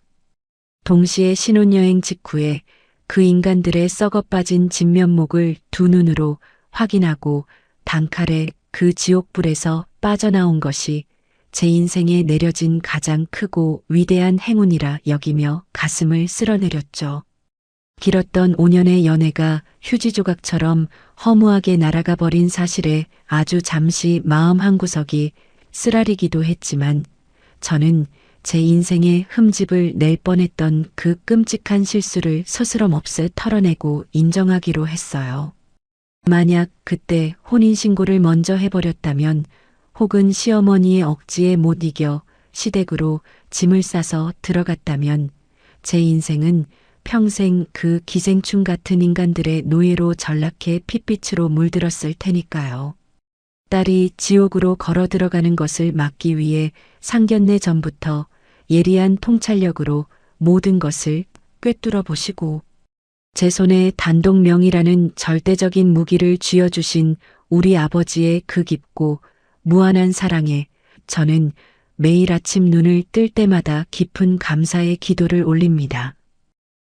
동시에 신혼여행 직후에 그 인간들의 썩어빠진 진면목을 두 눈으로 확인하고 단칼에 그 지옥불에서 빠져나온 것이 제 인생에 내려진 가장 크고 위대한 행운이라 여기며 가슴을 쓸어내렸죠. 길었던 5년의 연애가 휴지 조각처럼 허무하게 날아가 버린 사실에 아주 잠시 마음 한구석이 쓰라리기도 했지만 저는 제 인생의 흠집을 낼 뻔했던 그 끔찍한 실수를 스스럼없이 털어내고 인정하기로 했어요. 만약 그때 혼인신고를 먼저 해버렸다면 혹은 시어머니의 억지에 못 이겨 시댁으로 짐을 싸서 들어갔다면 제 인생은 평생 그 기생충 같은 인간들의 노예로 전락해 핏빛으로 물들었을 테니까요. 딸이 지옥으로 걸어 들어가는 것을 막기 위해 상견례 전부터 예리한 통찰력으로 모든 것을 꿰뚫어 보시고 제 손에 단독명이라는 절대적인 무기를 쥐어주신 우리 아버지의 그 깊고 무한한 사랑에 저는 매일 아침 눈을 뜰 때마다 깊은 감사의 기도를 올립니다.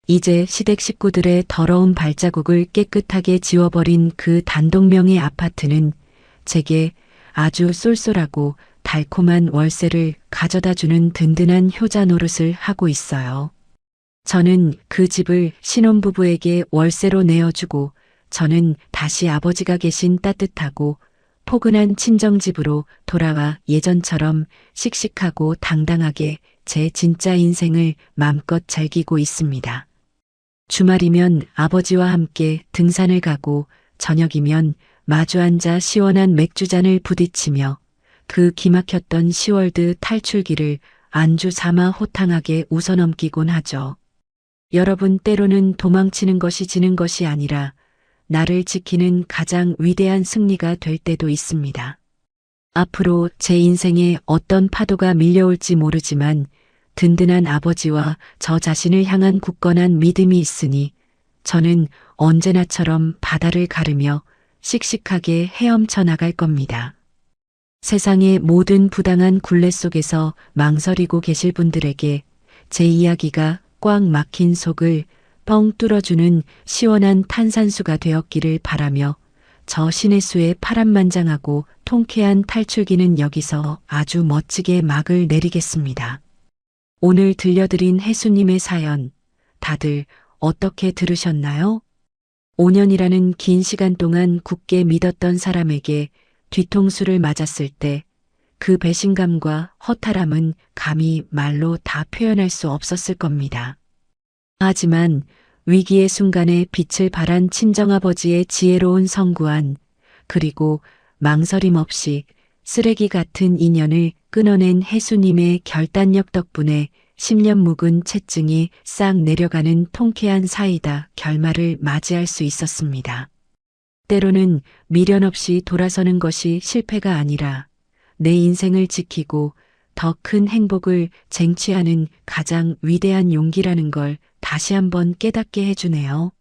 이제 시댁 식구들의 더러운 발자국을 깨끗하게 지워버린 그 단독명의 아파트는 제게 아주 쏠쏠하고 달콤한 월세를 가져다주는 든든한 효자 노릇을 하고 있어요. 저는 그 집을 신혼부부에게 월세로 내어주고 저는 다시 아버지가 계신 따뜻하고 포근한 친정집으로 돌아와 예전처럼 씩씩하고 당당하게 제 진짜 인생을 마음껏 즐기고 있습니다. 주말이면 아버지와 함께 등산을 가고 저녁이면 마주 앉아 시원한 맥주잔을 부딪히며 그 기막혔던 시월드 탈출기를 안주 삼아 호탕하게 웃어넘기곤 하죠. 여러분, 때로는 도망치는 것이 지는 것이 아니라 나를 지키는 가장 위대한 승리가 될 때도 있습니다. 앞으로 제 인생에 어떤 파도가 밀려올지 모르지만 든든한 아버지와 저 자신을 향한 굳건한 믿음이 있으니 저는 언제나처럼 바다를 가르며 씩씩하게 헤엄쳐 나갈 겁니다. 세상의 모든 부당한 굴레 속에서 망설이고 계실 분들에게 제 이야기가 꽉 막힌 속을 뻥 뚫어주는 시원한 탄산수가 되었기를 바라며 저 신의 수에 파란만장하고 통쾌한 탈출기는 여기서 아주 멋지게 막을 내리겠습니다. 오늘 들려드린 혜수님의 사연, 다들 어떻게 들으셨나요? 5년이라는 긴 시간 동안 굳게 믿었던 사람에게 뒤통수를 맞았을 때 그 배신감과 허탈함은 감히 말로 다 표현할 수 없었을 겁니다. 하지만 위기의 순간에 빛을 발한 친정아버지의 지혜로운 성구안, 그리고 망설임 없이 쓰레기 같은 인연을 끊어낸 혜수님의 결단력 덕분에 10년 묵은 채증이 싹 내려가는 통쾌한 사이다 결말을 맞이할 수 있었습니다. 때로는 미련 없이 돌아서는 것이 실패가 아니라 내 인생을 지키고 더 큰 행복을 쟁취하는 가장 위대한 용기라는 걸 다시 한번 깨닫게 해주네요.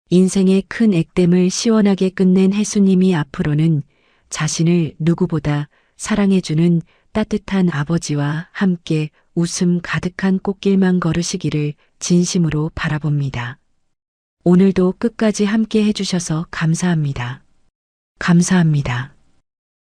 인생의 큰 액땜을 시원하게 끝낸 혜수님이 앞으로는 자신을 누구보다 사랑해주는 따뜻한 아버지와 함께 웃음 가득한 꽃길만 걸으시기를 진심으로 바라봅니다. 오늘도 끝까지 함께 해주셔서 감사합니다. 감사합니다.